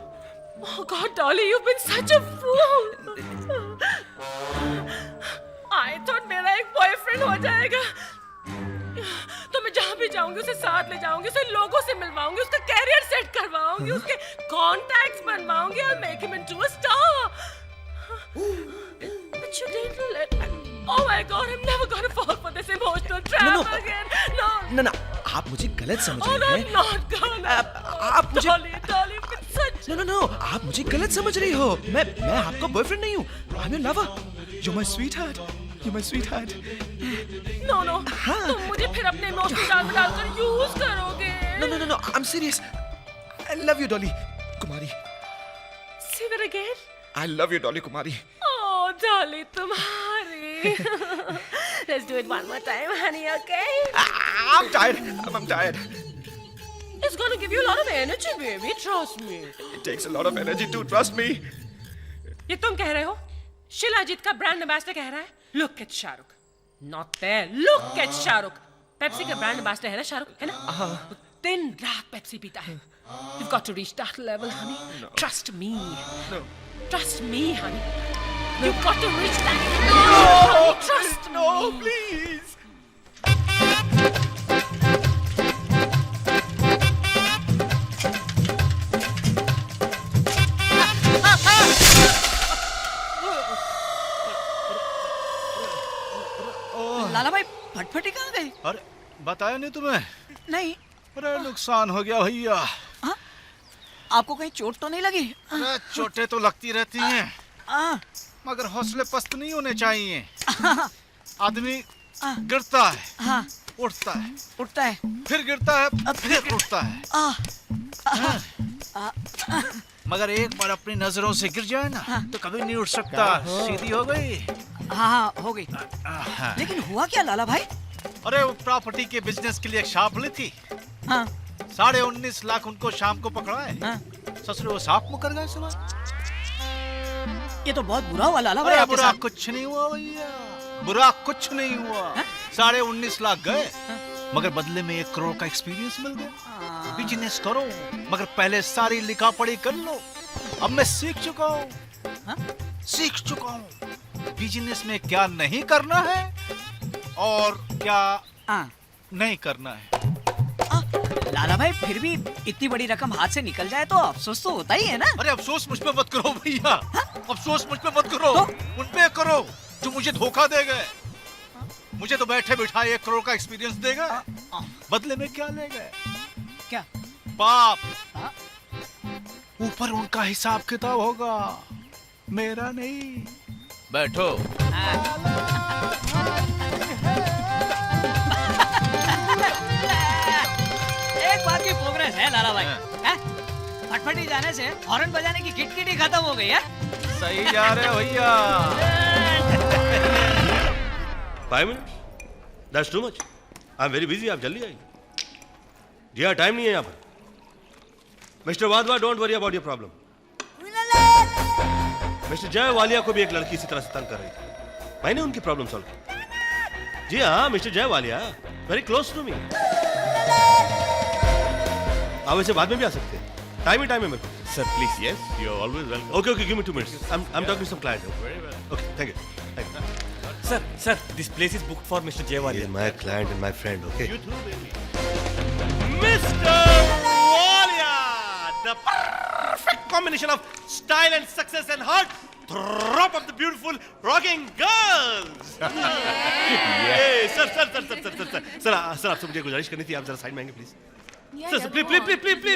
Oh God, Dolly, you've been such a fool. I thought मेरा एक बॉयफ्रेंड हो जाएगा तो मैं जहाँ भी जाऊंगी उसे साथ ले जाऊंगी, उसे लोगों से मिलवाऊंगी, उसका कैरियर सेट करवाऊंगी, उसके contacts बनवाऊंगी, I'll make him into a star. But you didn't let me. Oh my God, I'm never gonna fall for this emotional trap again. No. ना, आप मुझे गलत समझ Oh, रही हैं। I'm not gonna. आप मुझे Dolly, it's such. No, आप मुझे गलत समझ रही हो। मैं आपका बॉयफ्रेंड नहीं हूँ। I'm your lover. You're my sweetheart. You're my sweetheart. No. तुम मुझे फिर अपने इमोशनल जाल में डालकर यूज करोगे। No. I'm serious. I love you, Dolly Kumari. Say that again. I love you, Dolly Kumari. Oh, Dolly, तुम्हारी. Let's do it one more time, honey, okay? I'm tired. I'm tired. It's gonna give you a lot of energy, baby. Trust me. It takes a lot of energy to trust me. ये तुम कह रहे हो? शिलाजीत का brand ambassador कह रहा है? Look at Shahrukh. Not there. Look at Shahrukh. Pepsi का ब्रांड एम्बेसडर है ना शाहरुख, है ना? दिन रात पेप्सी पीता है. You've got to reach that level, honey. No. Trust me. No. Trust me, honey. No. You've got to reach that. No. Trust me. No, please. लाला भाई फटफटी कहाँ गई? अरे बताया नहीं तुम्हें? नहीं। अरे नुकसान हो गया भैया। आपको कहीं चोट तो नहीं लगी? अरे चोटें तो लगती रहती हैं, मगर हौसले पस्त नहीं होने चाहिए। आदमी गिरता है, उठता है, फिर गिरता है, फिर उठता है। मगर एक बार अपनी नजरों से गिर जाए ना तो कभी नहीं उठ सकता। सीधी हो गई। हाँ हो गई। लेकिन हुआ क्या लाला भाई? अरे वो प्रॉपर्टी के बिजनेस के लिए एक सांप ली थी। 19.5 लाख उनको शाम को पकड़ा है। ससुर वो सांप मुकर गए सुबह। ये तो बहुत बुरा हुआ लाला भाई। बुरा कुछ नहीं हुआ भैया। बुरा कुछ नहीं हुआ। 19.5 लाख गए, मगर बदले में 1 करोड़ का एक्सपीरियंस मिल गया। बिजनेस करो, मगर पहले सारी लिखा पढ़ी कर लो। अब मैं सीख चुका हूँ, बिजनेस में क्या नहीं करना है और क्या नहीं करना है। लाला भाई, फिर भी इतनी बड़ी रकम हाथ से निकल जाए तो अफसोस तो होता ही है ना। अरे अफसोस मुझ पे मत करो भैया, अफसोस मुझ पे मत करो, उन पे करो जो मुझे धोखा दे गए। मुझे तो बैठे बिठाए 1 करोड़ का एक्सपीरियंस देगा, बदले में क्या ले गए? क्या? पाप। ऊपर उनका हिसाब किताब होगा, मेरा नहीं। बैठो। एक बात की प्रोग्रेस है लाला भाई, फटफटी जाने से हॉर्न बजाने की किट ही खत्म हो गई है। सही जा रहे हो भैया। 5 minutes? That's too much. I'm very busy. आप जल्दी आइए। जी हाँ, टाइम नहीं है यहाँ पर। Mister Wadhwa, don't worry about your problem. Mister Jai Walia को भी एक लड़की इसी तरह से तंग कर रही थी, मैंने उनकी प्रॉब्लम सॉल्व की। जी हाँ, mister Jai Walia, very close to me. आप वैसे बाद में भी आ सकते हैं, टाइम है मेरे को। Sir, please, yes, you're always welcome. Okay, give me 2 minutes. I'm talking to some client. Very well. Okay, thank you. Sir, this place is booked for Mr. Jayawala. He's my client and my friend, okay? You too, baby. Mr. Walia, the perfect combination of style and success and heart. Drop of the beautiful rocking girls. Hey, sir, आपसे मुझे गुजारिश करनी थी, आप जरा side में आएंगे please. Sir, please.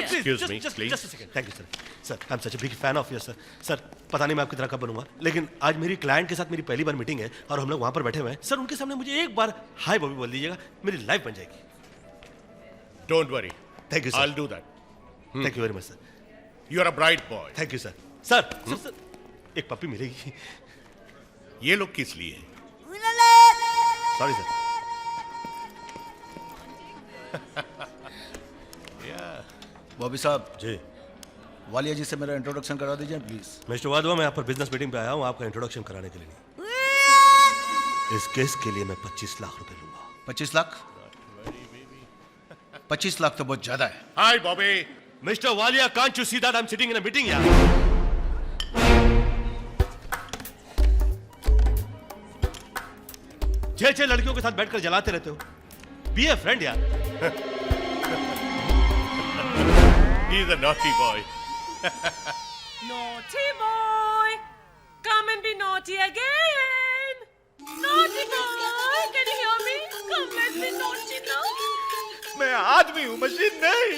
Excuse me, just please. a second. Thank you, sir. Sir, I'm such a big fan of you, sir. Sir, पता नहीं मैं आपकी तरह कब बनूंगा, लेकिन आज मेरी क्लाइंट के साथ मेरी पहली बार मीटिंग है और हम लोग वहां पर बैठे हुए हैं। सर, उनके सामने मुझे एक बार हाय बॉबी बोल दीजिएगा, मेरी लाइफ बन जाएगी। Don't worry. Thank you, sir. I'll do that. Thank you very much, sir. You're a bright boy. Thank you, sir. Sir, एक पप्पी मिलेगी? ये लोग किस लिए हैं? Sorry, sir. बॉबी साहब जी, वालिया जी से मेरा इंट्रोडक्शन करा दीजिए प्लीज। मिस्टर वाधवा, मैं यहाँ पर बिजनेस मीटिंग पे आया हूँ, आपका इंट्रोडक्शन कराने के लिए नहीं। इस केस के लिए मैं 25 लाख रुपए लूंगा। 25 लाख? 25 लाख तो बहुत ज्यादा है। Hi, Bobby. Mister Walia, can't you see that I'm sitting in a meeting यार? छह लड़कियों के साथ बैठकर जलाते रहते हो, बी ए फ्रेंड यार। He's a naughty boy. Naughty boy, come and be naughty again. Naughty boy, can you hear me? Come, let's be naughty now. मैं आदमी हूँ, मशीन नहीं।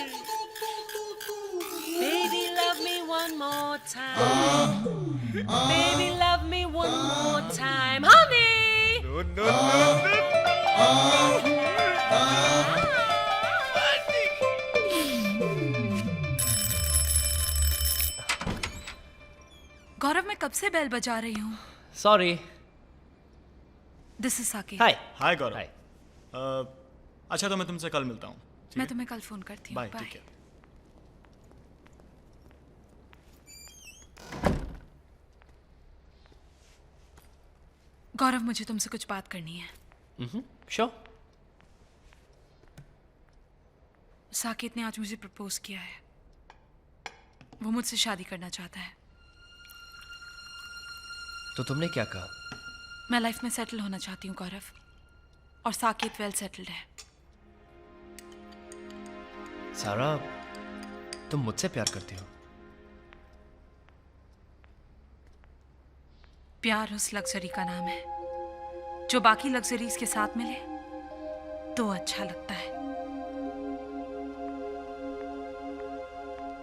Baby, love me one more time. Baby, love me one more time, honey. No. गौरव, मैं कब से bell बजा रही हूँ। Sorry. This is Saket. Hi, गौरव। अच्छा, तो मैं तुमसे कल मिलता हूँ। मैं तुम्हें कल फोन करती हूँ। बाय। ठीक है। गौरव, मुझे तुमसे कुछ बात करनी है। Sure. साकेत ने आज मुझे प्रपोज किया है। वो मुझसे शादी करना चाहता है। तो तुमने क्या कहा? मैं लाइफ में सेटल होना चाहती हूँ गौरव, और साकेत वेल सेटल्ड है। सारा, तुम मुझसे प्यार करती हो? प्यार उस लग्जरी का नाम है जो बाकी लग्जरीज के साथ मिले तो अच्छा लगता है।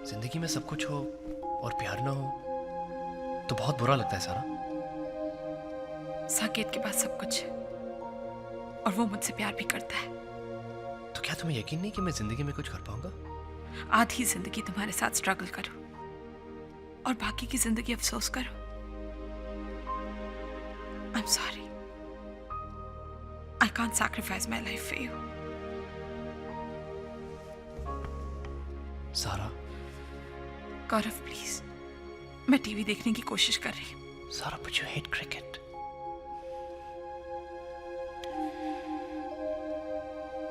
जिंदगी में सब कुछ हो और प्यार ना हो तो बहुत बुरा लगता है सारा। साकेत के पास सब कुछ है और वो मुझसे प्यार भी करता है। तो क्या तुम्हें यकीन नहीं कि मैं जिंदगी में कुछ कर पाऊंगा? आधी जिंदगी तुम्हारे साथ स्ट्रगल करो और बाकी की जिंदगी अफसोस करो। I'm sorry. I can't sacrifice my life for you. सारा। गौरव प्लीज, मैं टीवी देखने की कोशिश कर रही हूँ। सारा, but you hate cricket.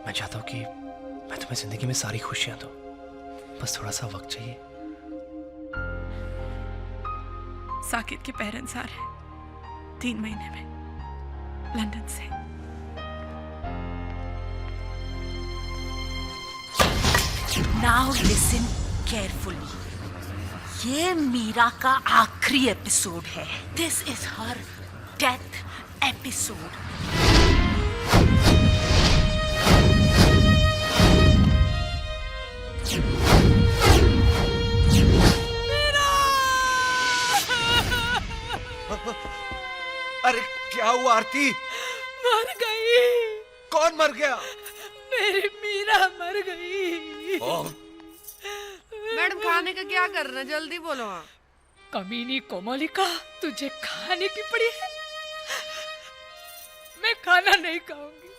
मैं चाहता हूँ कि मैं तुम्हें जिंदगी में सारी खुशियां दूं, बस थोड़ा सा वक्त चाहिए। साकिब के पेरेंट्स आ रहे हैं 3 महीने में लंदन से। नाउ लिसन केयरफुली, ये मीरा का आखिरी एपिसोड है। This is her death episode. अरे क्या हुआ आरती? मर गई। कौन मर गया? मेरी मीरा मर गई। मैडम खाने का क्या करना, जल्दी बोलो। कमीनी कोमलिका, तुझे खाने की पड़ी है। मैं खाना नहीं खाऊंगी।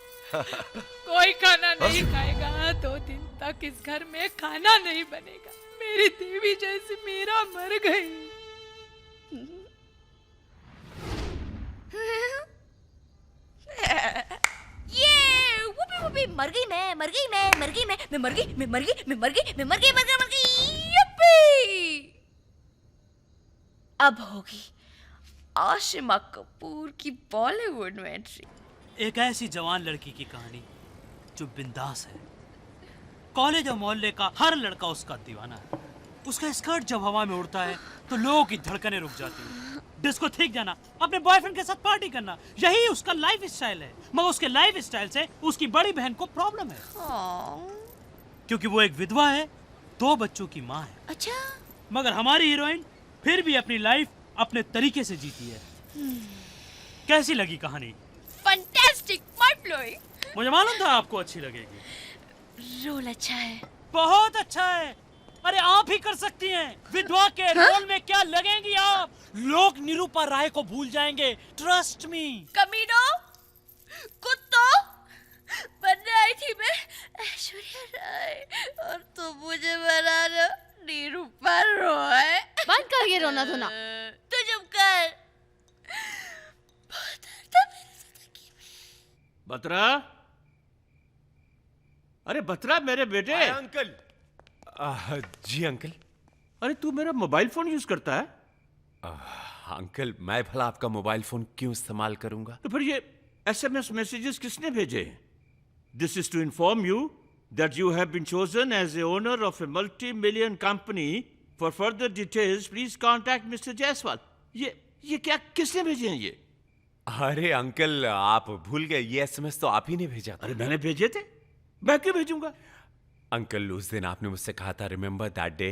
कोई खाना नहीं खाएगा। 2 दिन तक इस घर में खाना नहीं बनेगा। मेरी देवी जैसी मीरा मर गई। ये वुपी वुपी, मर गई मैं, मर गई मैं, मर गई मैं मर गई, मैं मर गई, मैं मर गई, मैं मर गई, मर गई। यप्पी! अब होगी आशिमा कपूर की बॉलीवुड में एंट्री। एक ऐसी जवान लड़की की कहानी जो बिंदास है। कॉलेज और मोहल्ले का हर लड़का उसका दीवाना है। उसका स्कर्ट जब हवा में उड़ता है तो लोगों की धड़कनें रुक जाती हैं। डिस्को ठीक जाना, अपने बॉयफ्रेंड के साथ पार्टी करना, यही उसका लाइफ स्टाइल है। मगर उसके लाइफ स्टाइल से उसकी बड़ी बहन को प्रॉब्लम है, क्योंकि वो एक विधवा है, 2 बच्चों की माँ है। अच्छा। मगर हमारी हीरोइन फिर भी अपनी लाइफ अपने तरीके से जीती है। कैसी लगी कहानी? Fantastic, mind blowing. मुझे मालूम था आपको अच्छी लगेगी। रोल अच्छा है। बहुत अच्छा है। अरे आप ही कर सकती हैं। विधवा के रोल में क्या लगेंगी आप? लोग निरूपा राय को भूल जाएंगे, ट्रस्ट मी। कमीनो, कुत्तो, बनने आई थी मैं ऐश्वर्या राय और तुम मुझे बना रहे हो निरूपा रॉय। बंद कर ये रोना धोना। तू चुप कर। बतरा, अरे बतरा मेरे बेटे। अंकल। जी अंकल। अरे तू मेरा मोबाइल फोन यूज करता है? अंकल मैं भला आपका मोबाइल फोन क्यों इस्तेमाल करूंगा? तो फिर ये SMS मैसेजेस किसने भेजे? This is to inform you that you have been chosen as the owner of a multi-million company. For further details, please contact Mr. Jaiswal. ये क्या किसने भेजे हैं ये? अरे अंकल आप भूल गए, ये SMS तो आप ही ने भेजा था। अरे मैंने भेजे थे, मैं क्यों भेजूंगा? अंकल उस दिन आपने मुझसे कहा था, रिमेंबर दैट डे,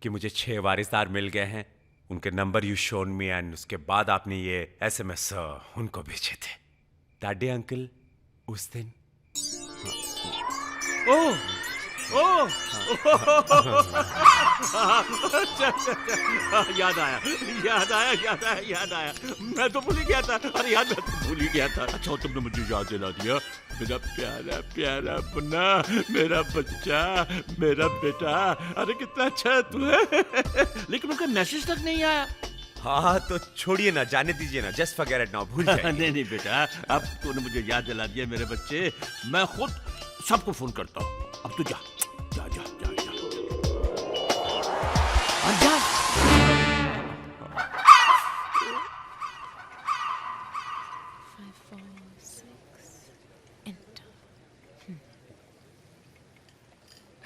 कि मुझे 6 वारिसदार मिल गए हैं, उनके number you shown me, and उसके बाद आपने ये SMS उनको भेजे थे। दैट डे अंकल, उस दिन। ओह अच्छा, याद आया। मैं तो भूल ही गया था। अरे यार मैं तो भूल ही गया था। अच्छा तुमने मुझे याद दिला दिया। मेरा प्यारा प्यारा अपना, मेरा बच्चा, मेरा बेटा। अरे कितना अच्छा है तू है। लेकिन उनका मैसेज तक नहीं आया। हाँ तो छोड़िए ना, जाने दीजिए ना, जस्ट फॉरगेट इट नाउ, भूल जाइए। नहीं बेटा, अब तूने मुझे याद दिला दिया मेरे बच्चे। मैं खुद सबको फोन करता हूँ। अब तू जा।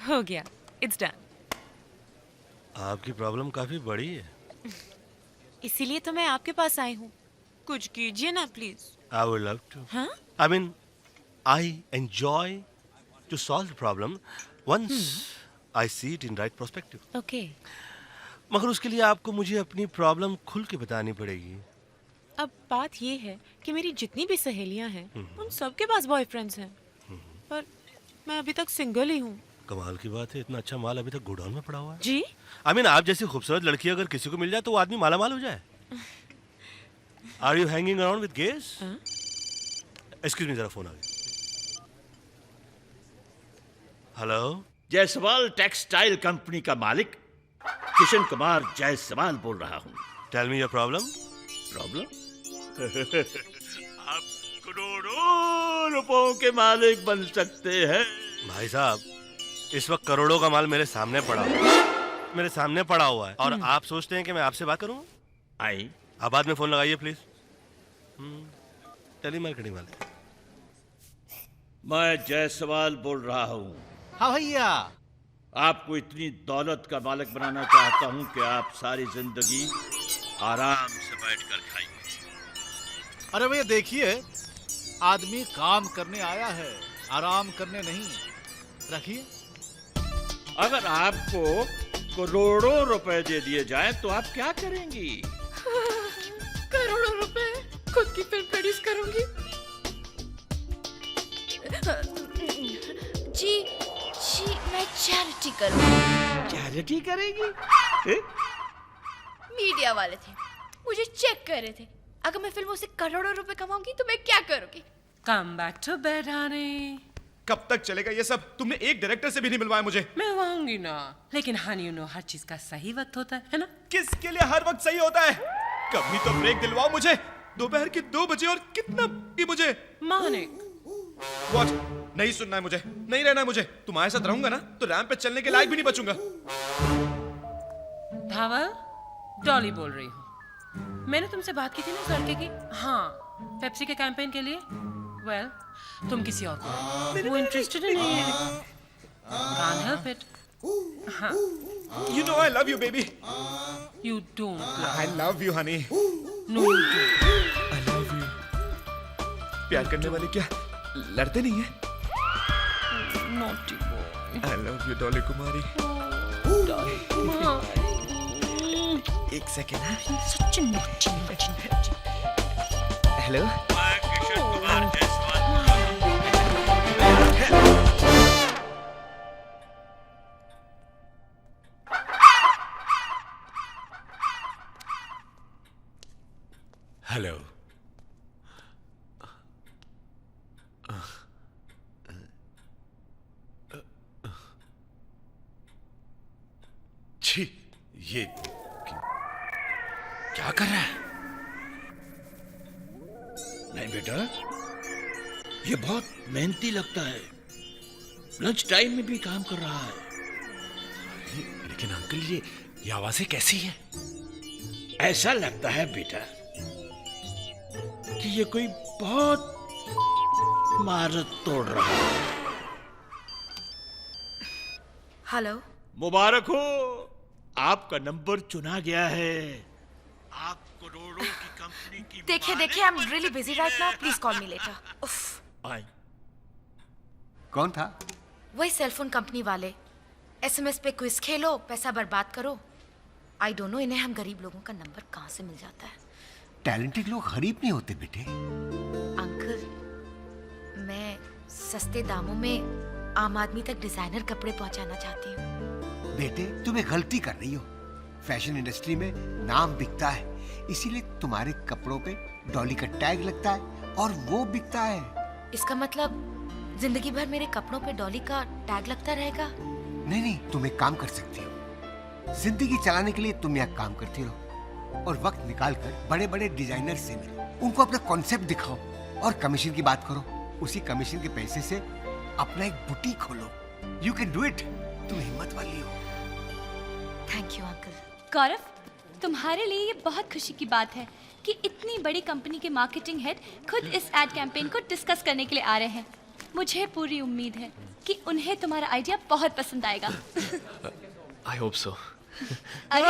हो गया, इट्स डन। आपकी प्रॉब्लम काफी बड़ी है। इसीलिए तो मैं आपके पास आई हूँ। कुछ कीजिए ना please. I would love to. हाँ? I mean, I enjoy to solve the problem once I see it in right perspective. Okay. मगर उसके लिए आपको मुझे अपनी प्रॉब्लम खुल के बतानी पड़ेगी। अब बात ये है कि मेरी जितनी भी सहेलियां हैं उन सबके पास बॉयफ्रेंड्स हैं, पर मैं अभी तक सिंगल ही हूँ। कमाल की बात है, इतना अच्छा माल अभी तक गोडाउन में पड़ा हुआ है। जी? I mean, आप जैसी खूबसूरत लड़की अगर किसी को मिल जाए तो वो आदमी माला माल हो जाए। Are you hanging around with gays? Excuse me, जरा फोन आ गया। हेलो, जायसवाल टेक्सटाइल कंपनी का मालिक किशन कुमार जायसवाल बोल रहा हूँ। Tell me your problem. Problem? आप करोड़ों करोड़ों रुपयों के मालिक बन सकते हैं। भाई साहब, इस वक्त करोड़ों का माल मेरे सामने पड़ा हुआ है, मेरे सामने पड़ा हुआ है, और आप सोचते हैं कि मैं आपसे बात करूं? आई आप बाद में फोन लगाइए प्लीज। टेली मार्केटिंग वाले। मैं जायसवाल बोल रहा हूँ। हाँ भैया। आपको इतनी दौलत का मालिक बनाना चाहता हूँ कि आप सारी जिंदगी आराम से बैठकर खाइए। अरे भैया देखिए, आदमी काम करने आया है, आराम करने नहीं। रखिए। अगर आपको करोड़ों रुपए दे दिए जाएं तो आप क्या करेंगी? करोड़ों रुपए खुद की फिल्म प्रोड्यूस करूंगी। जी मैं चैरिटी करूंगी। चैरिटी करेगी? मीडिया वाले थे, मुझे चेक कर रहे थे, अगर मैं फिल्मों से करोड़ों रुपए कमाऊंगी तो मैं क्या करूंगी? Come back to bed honey. कब तक चलेगा ये सब? तुमने एक डायरेक्टर से भी नहीं मिलवाया मुझे। मैं आऊंगी ना, लेकिन हनी यू नो हर चीज का सही वक्त होता है ना? किसके लिए हर वक्त सही होता है? कभी तो ब्रेक दिलवाओ मुझे। दोपहर के 2 बजे और कितना भी मुझे मानिक। What? नहीं सुनना है मुझे, नहीं रहना है मुझे। तुम्हारे साथ रहूंगा ना तो रैंप पे चलने के लायक भी नहीं बचूंगा। धावल, डॉली बोल रही हूँ। मैंने तुमसे बात की थी ना उस लड़के की? हाँ, पेप्सी के कैंपेन के लिए। वेल, तुम किसी और को वो इंटरेस्टेड नहीं है। Can't help it. हाँ। You know I love you, baby. You don't. I love you, honey. No, you don't. I love you. प्यार करने वाले क्या लड़ते नहीं है? Naughty boy. I love you, Dolly कुमारी। डॉली कुमारी। एक सेकेंड है। Such a naughty. Hello. Kishore Kumar Jaiswal. Hello. छी, ये क्या कर रहा है? नहीं बेटा, ये बहुत मेहनती लगता है, लंच टाइम में भी काम कर रहा है। लेकिन अंकल ये आवाजें कैसी हैं? ऐसा लगता है बेटा कि ये कोई बहुत महारत तोड़ रहा है। हेलो। मुबारक हो, आपका नंबर चुना गया है। आप करोड़ों की कंपनी की देखिए, I am really busy right now, please call me later. उफ। आई। कौन था? वही सेलफोन कंपनी वाले। एसएमएस पे क्विज खेलो, पैसा बर्बाद करो। आई डोंट नो, इन्हें हम गरीब लोगों का नंबर कहाँ से मिल जाता है। टैलेंटेड लोग गरीब नहीं होते बेटे। अंकल, मैं सस्ते दामों में आम आदमी तक डिजाइनर कपड़े पहुंचाना चाहती हूँ। बेटे तुम एक गलती कर रही हो। फैशन इंडस्ट्री में नाम बिकता है, इसीलिए तुम्हारे कपड़ों पे डॉली का टैग लगता है और वो बिकता है। इसका मतलब जिंदगी भर मेरे कपड़ों पे डॉली का टैग लगता रहेगा? नहीं, तुम एक काम कर सकती हो। जिंदगी चलाने के लिए तुम यहाँ काम करती रहो और वक्त निकाल कर बड़े बड़े डिजाइनर से मिलो, उनको अपना कॉन्सेप्ट दिखाओ और कमीशन की बात करो। उसी कमीशन के पैसे से अपना एक बुटीक खोलो। You can do it. तुम हिम्मत वाली हो। Thank you uncle. गौरव, तुम्हारे लिए ये बहुत खुशी की बात है कि इतनी बड़ी कंपनी के मार्केटिंग हेड खुद इस एड कैंपेन को डिस्कस करने के लिए आ रहे हैं। मुझे पूरी उम्मीद है कि उन्हें तुम्हारा आइडिया बहुत पसंद आएगा। I hope so. अरे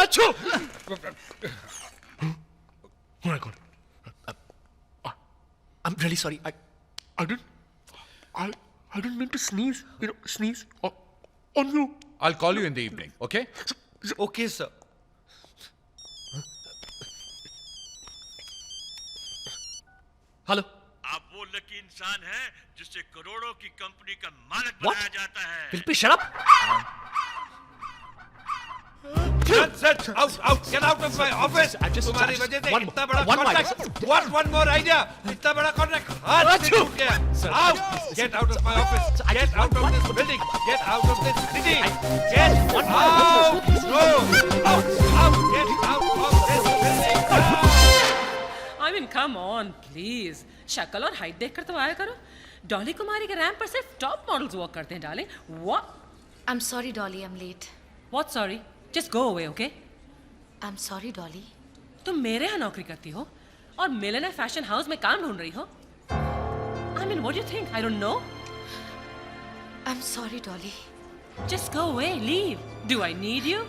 Oh my God. I'm really sorry. I didn't mean to sneeze. Sneeze on you. I'll call you in the evening, okay? Okay, sir. Hello. आप वो लकी इंसान हैं जिससे करोड़ों की कंपनी का मालिक बनाया जाता है। फिर shut up. Get out of my office. तुम्हारी वजह से इतना बड़ा contract. What one more idea? इतना बड़ा कॉन्ट्रैक्ट हाथ से टूट गया। Out. Get out of my office. Get out of this building. Get out of this city. Get out. No. Out. Get out of this building. I mean, come on, please. शक्ल और height देखकर तो आया करो। डॉली कुमारी के ramp पर सिर्फ top models walk करते हैं darling. What? I'm sorry, Dolly, I'm late. What sorry? Just go away, okay? I'm sorry, Dolly. तुम मेरे यहाँ नौकरी करती हो और मिलेनियर फैशन हाउस में काम ढूंढ रही हो। I mean, what do you think? I don't know. I'm sorry, Dolly. Just go away, leave. Do I need you?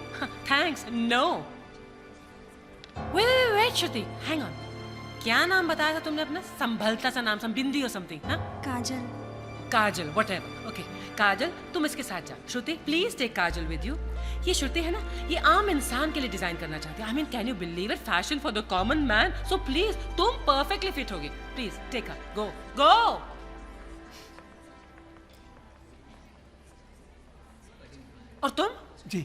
Thanks, no. Wait, Shruti, hang on. क्या नाम बताया था तुमने अपना? संभलता सा नाम, बिंदी और समथिंग, हाँ? काजल, whatever. Okay, काजल, तुम इसके साथ जाओ। Shruti, please take Kajal with you. ये श्रुति है ना, ये आम इंसान के लिए डिजाइन करना चाहती है। I mean, can you believe it? Fashion for the common man. So please, तुम perfectly fit होगी। Please, take her. Go. और तुम? जी।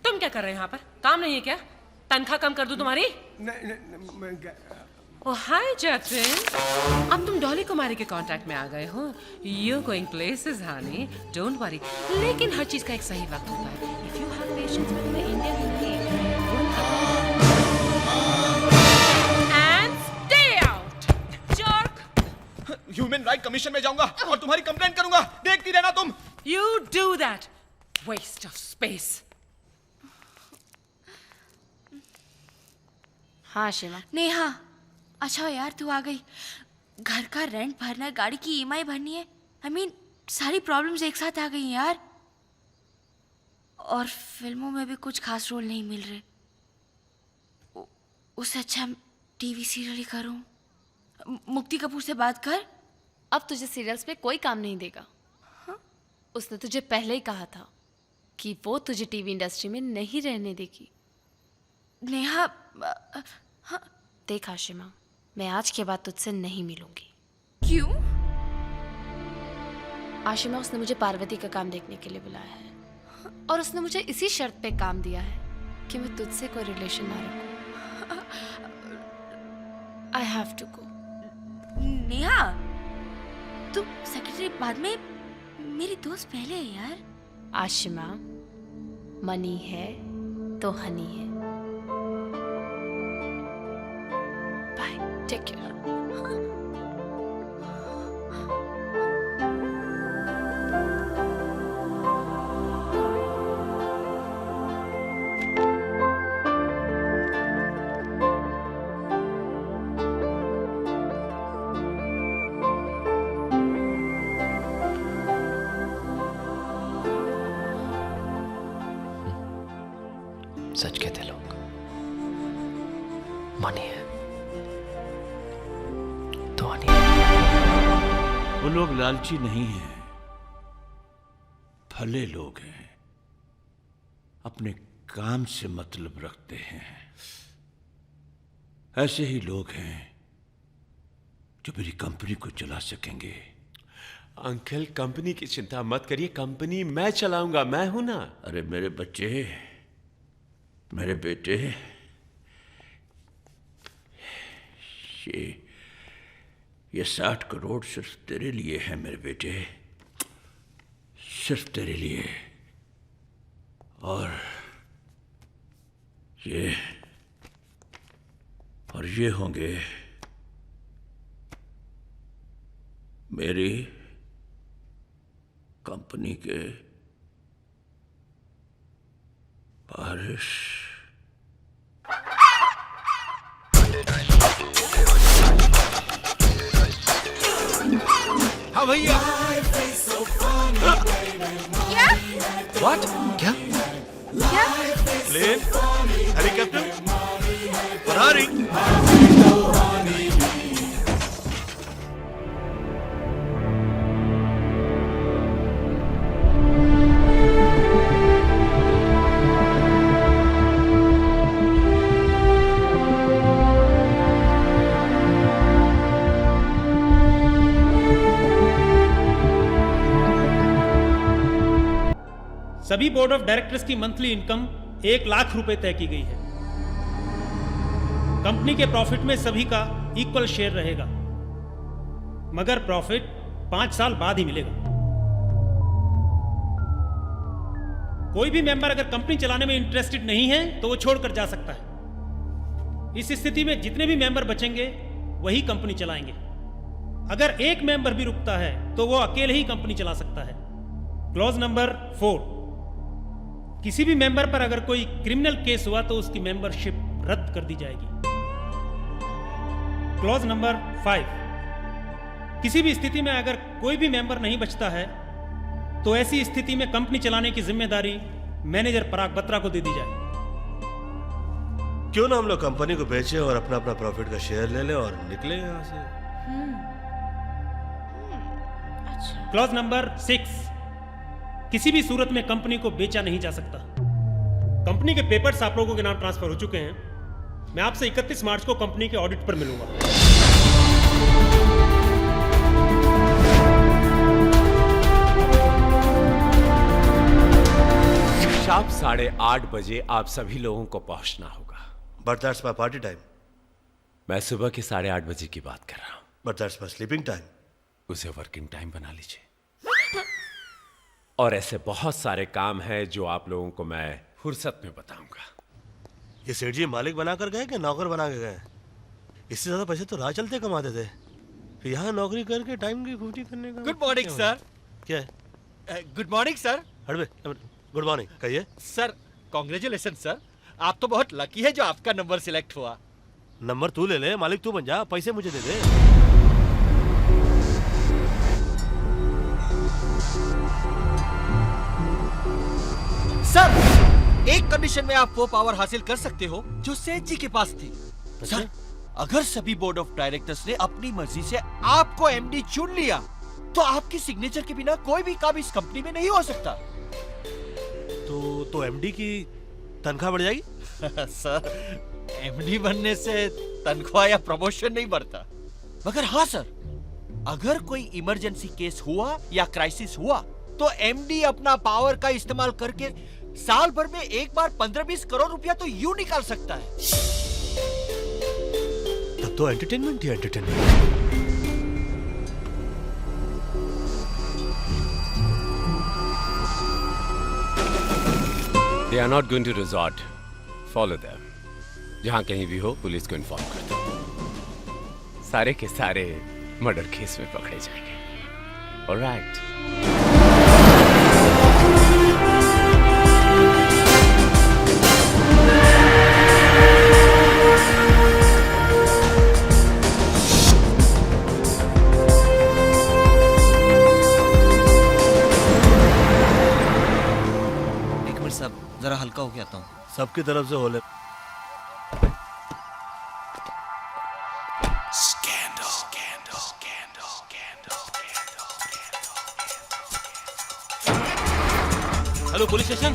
तुम क्या कर रहे हो यहाँ पर? काम नहीं है क्या? तनख्वाह कम कर दूं तुम्हारी? ओह हाय जतिन, अब तुम डॉली कुमारी के कांटेक्ट में आ गए हो। You going places honey, don't worry. लेकिन हर चीज का एक सही वक्त होता है। If you have patience with me India and stay out jerk. Human right commission में जाऊंगा और तुम्हारी कंप्लेंट करूंगा, देखती रहना तुम। You do that, waste of space. हाँ शिवा। नेहा, अच्छा यार तू आ गई। घर का रेंट भरना है, गाड़ी की ईएमआई भरनी है। I mean, सारी प्रॉब्लम्स एक साथ आ गई हैं यार। और फिल्मों में भी कुछ खास रोल नहीं मिल रहे। उससे अच्छा टीवी सीरियल ही करूं। मुक्ति कपूर से बात कर। अब तुझे सीरियल्स पे कोई काम नहीं देगा। उसने तुझे पहले ही कहा था कि वो तुझे टीवी इंडस्ट्री में नहीं रहने देगी। नेहा, देख आशिमा, मैं आज के बाद तुझसे नहीं मिलूंगी। क्यों? आशिमा, उसने मुझे पार्वती का काम देखने के लिए बुलाया है और उसने मुझे इसी शर्त पे काम दिया है कि मैं तुझसे कोई रिलेशन ना रखूं। I have to go. Neha, तू सेक्रेटरी बाद में, मेरी दोस्त पहले है यार। आशिमा, मनी है तो हनी है। Bye, take care. सच कहते लोग, मनी है तो हनी है। वो लोग लालची नहीं हैं, भले लोग हैं, अपने काम से मतलब रखते हैं। ऐसे ही लोग हैं जो मेरी कंपनी को चला सकेंगे। अंकल, कंपनी की चिंता मत करिए, कंपनी मैं चलाऊंगा, मैं हूं ना। अरे मेरे बच्चे, मेरे बेटे, ये 60 करोड़ सिर्फ तेरे लिए है मेरे बेटे, सिर्फ तेरे लिए। और ये होंगे मेरी कंपनी के बारिश। हाँ भैया। क्या? What? क्या? क्या? Plane, helicopter, Ferrari. सभी बोर्ड ऑफ डायरेक्टर्स की मंथली इनकम 1 लाख रुपए तय की गई है। कंपनी के प्रॉफिट में सभी का इक्वल शेयर रहेगा, मगर प्रॉफिट 5 साल बाद ही मिलेगा। कोई भी मेंबर अगर कंपनी चलाने में इंटरेस्टेड नहीं है तो वो छोड़कर जा सकता है। इस स्थिति में जितने भी मेंबर बचेंगे वही कंपनी चलाएंगे। अगर एक मेंबर भी रुकता है तो वो अकेले ही कंपनी चला सकता है। क्लॉज नंबर 4, किसी भी मेंबर पर अगर कोई क्रिमिनल केस हुआ तो उसकी मेंबरशिप रद्द कर दी जाएगी। क्लॉज नंबर 5, किसी भी स्थिति में अगर कोई भी मेंबर नहीं बचता है तो ऐसी स्थिति में कंपनी चलाने की जिम्मेदारी मैनेजर पराग बत्रा को दे दी जाए। क्यों ना हम लोग कंपनी को बेचे और अपना अपना प्रॉफिट का शेयर ले ले और निकले यहाँ से। क्लॉज नंबर 6, किसी भी सूरत में कंपनी को बेचा नहीं जा सकता। कंपनी के पेपर्स आप लोगों के नाम ट्रांसफर हो चुके हैं। मैं आपसे 31 मार्च को कंपनी के ऑडिट पर मिलूंगा। शाम 8:30 बजे आप सभी लोगों को पहुंचना होगा। But that's my party time. मैं सुबह के 8:30 बजे की बात कर रहा हूं। But that's my sleeping time. उसे वर्किंग टाइम बना लीजिए। और ऐसे बहुत सारे काम हैं जो आप लोगों को मैं फुर्सत में बताऊंगा। ये सेठ जी मालिक बनाकर गए कि नौकर बना के गए? इससे ज्यादा पैसे तो राह चलते कमाते थे, फिर यहाँ नौकरी करके टाइम की खूटी करने का। Good morning sir. क्या है? Good morning sir. हटबे। गुड मॉर्निंग कहिए। सर कॉन्ग्रेचुलेशन सर, आप तो बहुत लकी है जो आपका नंबर सिलेक्ट हुआ। नंबर तू ले ले, मालिक तू बन जा, पैसे मुझे दे दे। सर एक कंडीशन में आप वो पावर हासिल कर सकते हो जो सेठ जी के पास थी। सर अगर सभी बोर्ड ऑफ डायरेक्टर्स ने अपनी मर्जी से आपको एमडी चुन लिया तो आपकी सिग्नेचर के बिना कोई भी काम इस कंपनी में नहीं हो सकता। तो एमडी की तनख्वाह बढ़ जाएगी? सर एमडी बनने से तनख्वाह या प्रमोशन नहीं बढ़ता, मगर हाँ सर, अगर कोई इमरजेंसी केस हुआ या क्राइसिस हुआ तो एमडी अपना पावर का इस्तेमाल करके साल भर में एक बार 15-20 करोड़ रुपया तो यूं निकाल सकता है। तब तो एंटरटेनमेंट ही entertainment. They are not going to resort. Follow them. जहां कहीं भी हो पुलिस को इन्फॉर्म कर दो। सारे के सारे मर्डर केस में पकड़े जाएंगे। Alright. जरा हल्का हो के आता हूँ। सबकी तरफ से होले। हेलो पुलिस स्टेशन,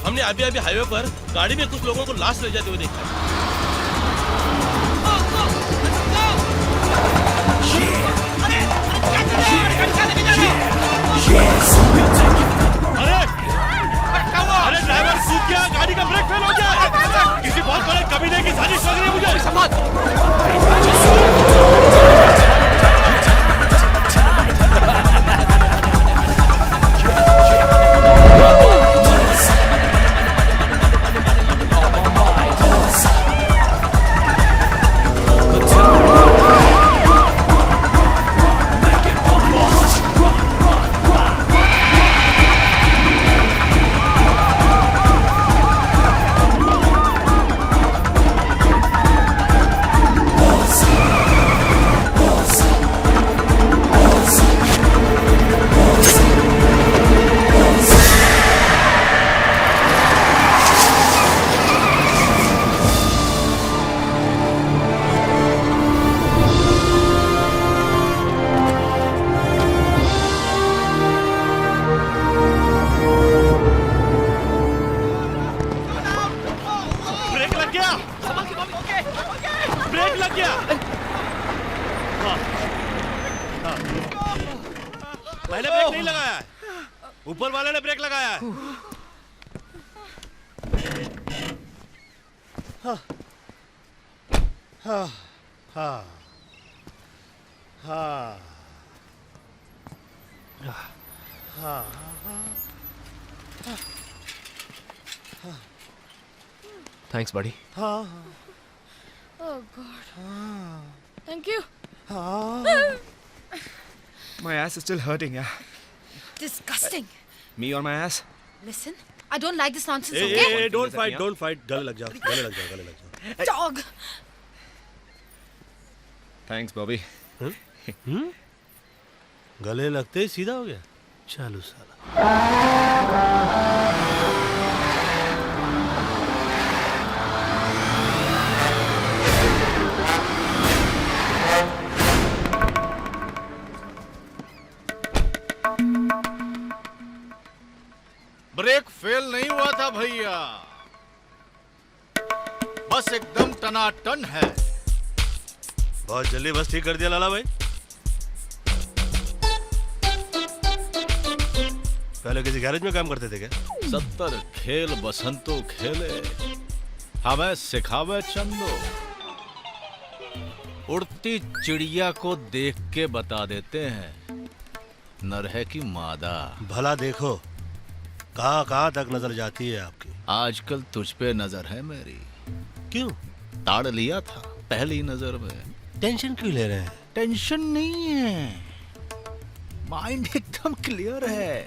हमने अभी हाईवे पर गाड़ी में कुछ लोगों को लाश ले जाते हुए देखा है। अरे ड्राइवर सूख गया, गाड़ी का ब्रेक फेल हो गया। किसी बहुत बड़े कमीने की साजिश लग रही है मुझे। मैंने ब्रेक नहीं लगाया है, ऊपर वाले ने ब्रेक लगाया है। हाँ हाँ हाँ हाँ हाँ थैंक्स बड़ी। हाँ Oh God. Thank you. My ass is still hurting, yeah. Disgusting. Me on my ass? Listen, I don't like this nonsense, A, okay? A, don't fight. गले लग जाओ, गले लग जाओ. Dog. Thanks, Bobby. गले लगते ही सीधा हो गया. चालू साला. ब्रेक फेल नहीं हुआ था भैया, बस एकदम टनाटन है. बहुत जल्दी बस ठीक कर दिया लाला भाई. पहले किसी गैरेज में काम करते थे क्या? 70 खेल बसंतो खेले, हमें सिखावे चंदो. उड़ती चिड़िया को देख के बता देते हैं नर है कि मादा. भला देखो कहाँ तक नजर जाती है आपकी. आजकल तुझ पे नजर है मेरी. क्यों? ताड़ लिया था पहली नजर में. टेंशन क्यों ले रहे हैं? टेंशन नहीं है, माइंड एकदम क्लियर है.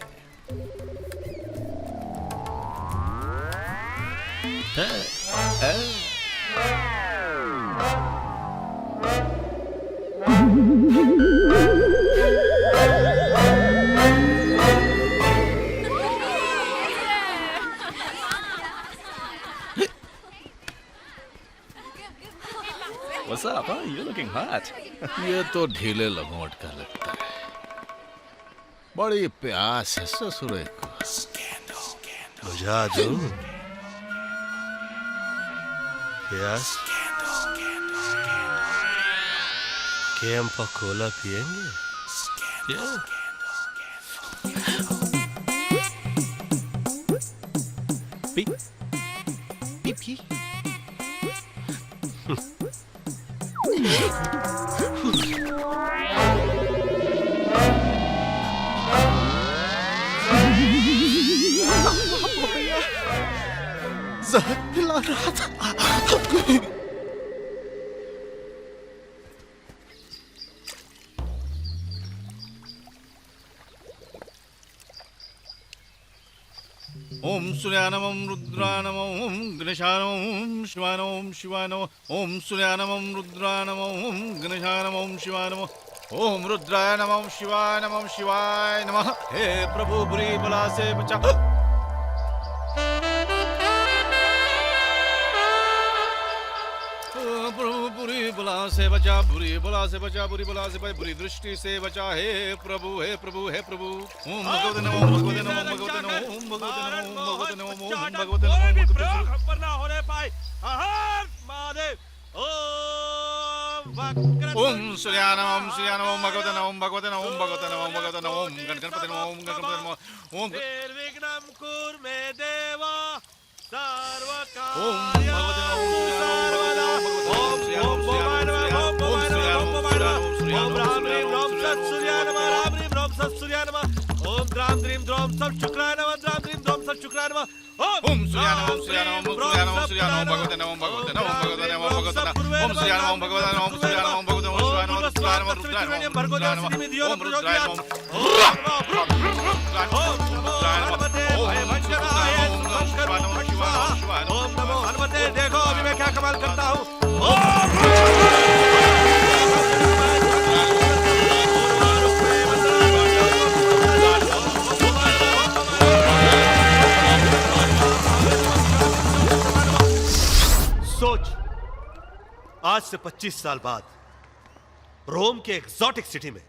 What's up, huh? You're looking hot. ये तो ढीले लंगोट का लगता है. बड़ी प्यास है ससुरे को. बुझा दूं? प्यास? कैंपा कोला पिएंगे? P P P. जहर पिला रहा था. ओम सूर्यानमं रुद्रानमं गणेशानमं शिवानमं शिवानमं. ओम सूर्यानमं रुद्रानमं गणेशानमं शिवानमं. ओम रुद्राय नमः शिवाय नमः शिवाय नमः. हे प्रभु बुरी बला से बचा. प्रभु बुरी बला से बचा, बुरी बला से बचा, बुरी बला से बचा, बुरी दृष्टि से बचा. हे प्रभु हे प्रभु हे प्रभु. ओम भगवते नमः भगवते नमः भगवते नमः ओम भगवते नमः भगवते नमः ओम भगवते नमः. पर ना होने पाए. महादेव. ओम सूर्यानमं सूर्यानमं भगवते नमः भगवते नमः ओम भगवते नमः भगवते नमः ओम गणपति नमः ओम गणपति नमः ओम निर्विघ्नं कुरु मे देव सर्वकार्य. ओम भगवते नमः ओम भवाय नमः ओम भवाय नमः ओम भवाय नमः. ओम राम ह्रीं ह्रौं सत् सूर्याय नमः राम ह्रीं ह्रौं सत् सूर्याय नमः. ओम द्रां द्रीं द्रौं सत् शुक्राय नमः द्रां द्रीं द्रौं सत् शुक्राय नमः. ओम सूर्यानमं सूर्यानमं सूर्यानमं सूर्यानमं भगवते नमः भगवते नमः भगवते नमः भगवते नमः. ओम सूर्यानमं भगवते नमः सूर्यानमं भगवते नमः शिवाय नमः रुद्राय नमः रुद्राय नमः रुद्राय नमः. ओम रुद्राय नमः ओम नमो हनुमते. देखो अभी मैं क्या कमाल करता हूँ. सोच, आज से 25 साल बाद रोम के एक्सोटिक सिटी में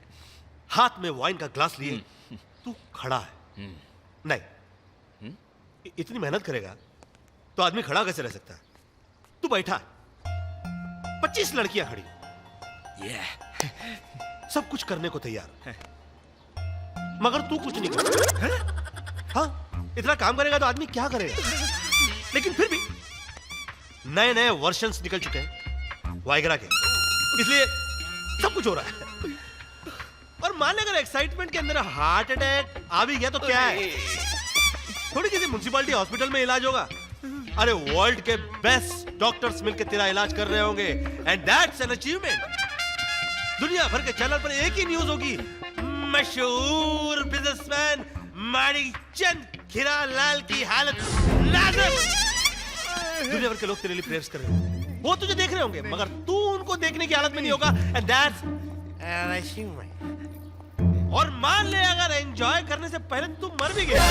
हाथ में वाइन का ग्लास लिए तू खड़ा है. नहीं, इतनी मेहनत करेगा तो आदमी खड़ा कैसे रह सकता है? तू बैठा है, 25 लड़कियां खड़ी सब कुछ करने को तैयार है, मगर तू कुछ नहीं कर. हाँ, इतना काम करेगा तो आदमी क्या करेगा? लेकिन फिर भी नए नए वर्जन्स निकल चुके हैं वाइग्रा के, इसलिए सब कुछ हो रहा है. और मान ले अगर एक्साइटमेंट के अंदर हार्ट अटैक आ भी गया तो क्या है? थोड़ी किसी म्युनिसिपैलिटी हॉस्पिटल में इलाज होगा. अरे वर्ल्ड के बेस्ट डॉक्टर्स मिलकर तेरा इलाज कर रहे होंगे, एंड दैट्स एन अचीवमेंट. दुनिया भर के चैनल पर एक ही न्यूज होगी, मशहूर बिजनेसमैन माणिकचंद हीरालाल की हालत नाजुक। दुनिया भर के लोग तेरे लिए प्रेयर्स कर रहे हैं, वो तुझे देख रहे होंगे, मगर तू उनको देखने की हालत में नहीं होगा। एंड दैट्स और मान ले अगर एंजॉय करने से पहले तू मर भी गया,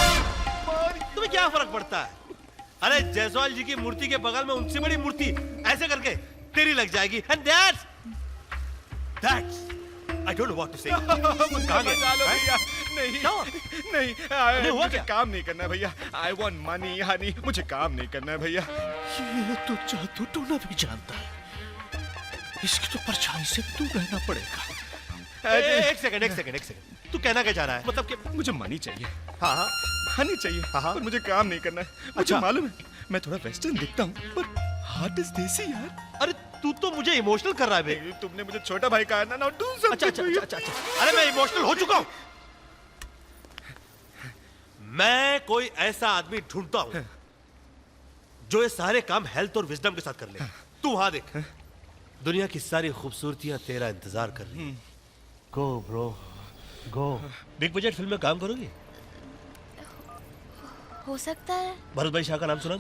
तुम्हें क्या फर्क पड़ता है? अरे जायसवाल जी की मूर्ति के बगल में उनसे बड़ी मूर्ति ऐसे करके तेरी लग जाएगी। And that's I don't know what to say. कहाँ गए? नहीं, मुझे काम नहीं करना है भैया। I want money, honey. मुझे काम नहीं करना है भैया। ये तो जादू टोना भी जानता है, इसकी तो परछाई से दूर रहना पड़ेगा। एक सेकंड। तू कहना क्या चाह रहा है? मतलब कि मुझे मनी चाहिए, हाँ, हनी चाहिए, हाँ, पर मुझे काम नहीं करना है। मुझे अच्छा। मालूम है मैं थोड़ा वेस्टर्न दिखता हूँ, पर हार्ट इज देसी यार। अरे तू तो मुझे इमोशनल कर रहा है बे। तुमने मुझे छोटा भाई कहा ना, डू समथिंग। अच्छा। अरे मैं इमोशनल हो चुका हूँ। मैं कोई ऐसा आदमी ढूंढता हूँ जो ये सारे काम हेल्थ और विजडम के साथ कर ले। तू वहां देख, दुनिया की सारी खूबसूरतियां तेरा इंतजार कर रही। गो ब्रो गो। बिग बजट फिल्म में काम करोगी? हो सकता है। भरत भाई शाह का नाम सुना?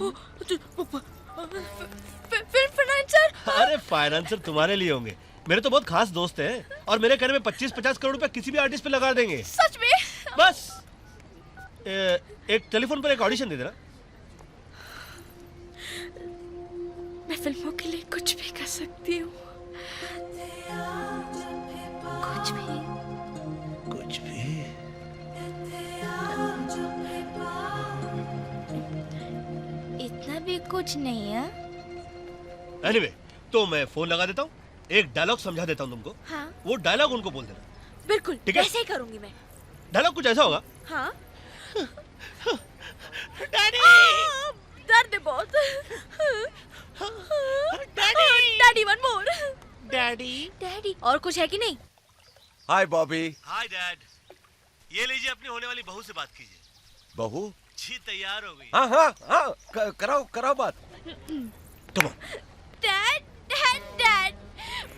फाइनेंसर। अरे फाइनेंसर तुम्हारे लिए होंगे, मेरे तो बहुत खास दोस्त हैं और मेरे कहने में 25-50 करोड़ रुपए किसी भी आर्टिस्ट पे लगा देंगे। सच में? बस एक टेलीफोन पर एक ऑडिशन दे देना। मैं फिल्मों के लिए कुछ भी कर सकती हूँ, कुछ भी। इतना भी कुछ नहीं है। एनीवे, तो मैं फोन लगा देता हूँ, एक डायलॉग समझा देता हूँ तुमको। हाँ। वो डायलॉग उनको बोल देना। बिल्कुल, ठीक है? ऐसे ही करूंगी मैं। डायलॉग कुछ ऐसा होगा। हाँ। डैडी! दर्द है बहुत। Daddy one more. डैडी और कुछ है कि नहीं? Hi Bobby. Hi dad. ये लीजिए, अपनी होने वाली बहू से बात कीजिए। बहू? जी तैयार हो गई। हाँ, कराओ बात। Come on. डैड,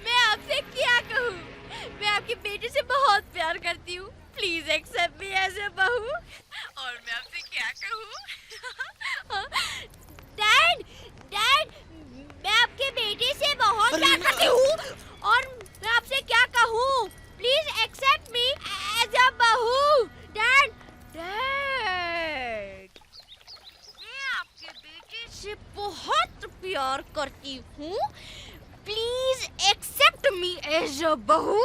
मैं आपसे क्या कहूँ? मैं आपकी बेटी से बहुत प्यार करती हूँ। Please accept me as a बहू। और मैं आपसे क्या कहूँ? डैड, मैं आपके बेटे से बहुत प्यार करती हूँ और मैं आपसे क्या कहूँ? Please accept me as a बहू। डैड, मैं आपके बेटे से बहुत प्यार करती हूँ। Please accept me as a बहू।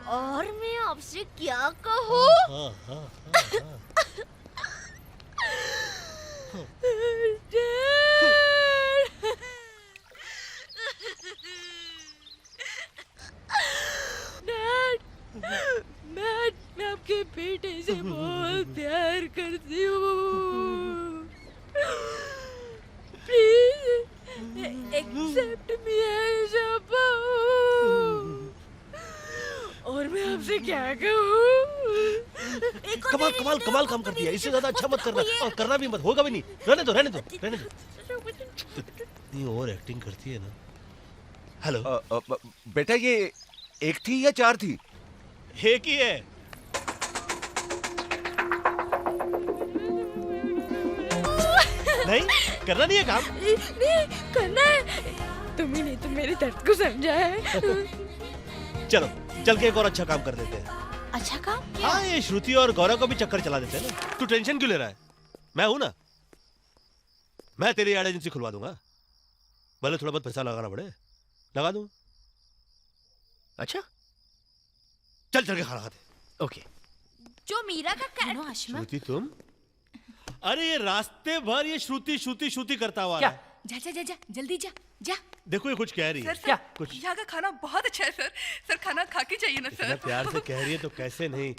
और मैं आपसे क्या कहूँ? मैं आपके बेटे से बहुत प्यार करती हूँ। Please accept me as a बहू। और मैं आपसे क्या कहूँ? कमाल काम करती है। इससे ज्यादा अच्छा मत करना, और करना भी मत, होगा भी नहीं। रहने दो। इतनी ओवर एक्टिंग करती है ना। हेलो बेटा, ये एक थी या चार थी? एक ही है। नहीं करना नहीं है काम। नहीं करना है। तुम ही नहीं तो मेरे दर्द को समझा है। चलो चल के एक और अच्छा काम कर देते हैं। अच्छा काम? हाँ, ये श्रुति और गौरव को भी चक्कर चला देते हैं ना। तू टेंशन क्यों ले रहा है? मैं हूं ना, मैं तेरी एड एजेंसी खुलवा दूंगा। भले थोड़ा बहुत पैसा लगाना पड़े, लगा दूं। अच्छा चल के खाना खाते। ओके। जो मीरा का श्रुति तुम? अरे ये रास्ते भर ये श्रुति करता हुआ जा जल्दी जा। देखो ये कुछ कह रही है। क्या? कुछ यहाँ का खाना बहुत अच्छा है सर। सर खाना खा के चाहिए ना इतना सर। प्यार से कह रही है तो कैसे नहीं।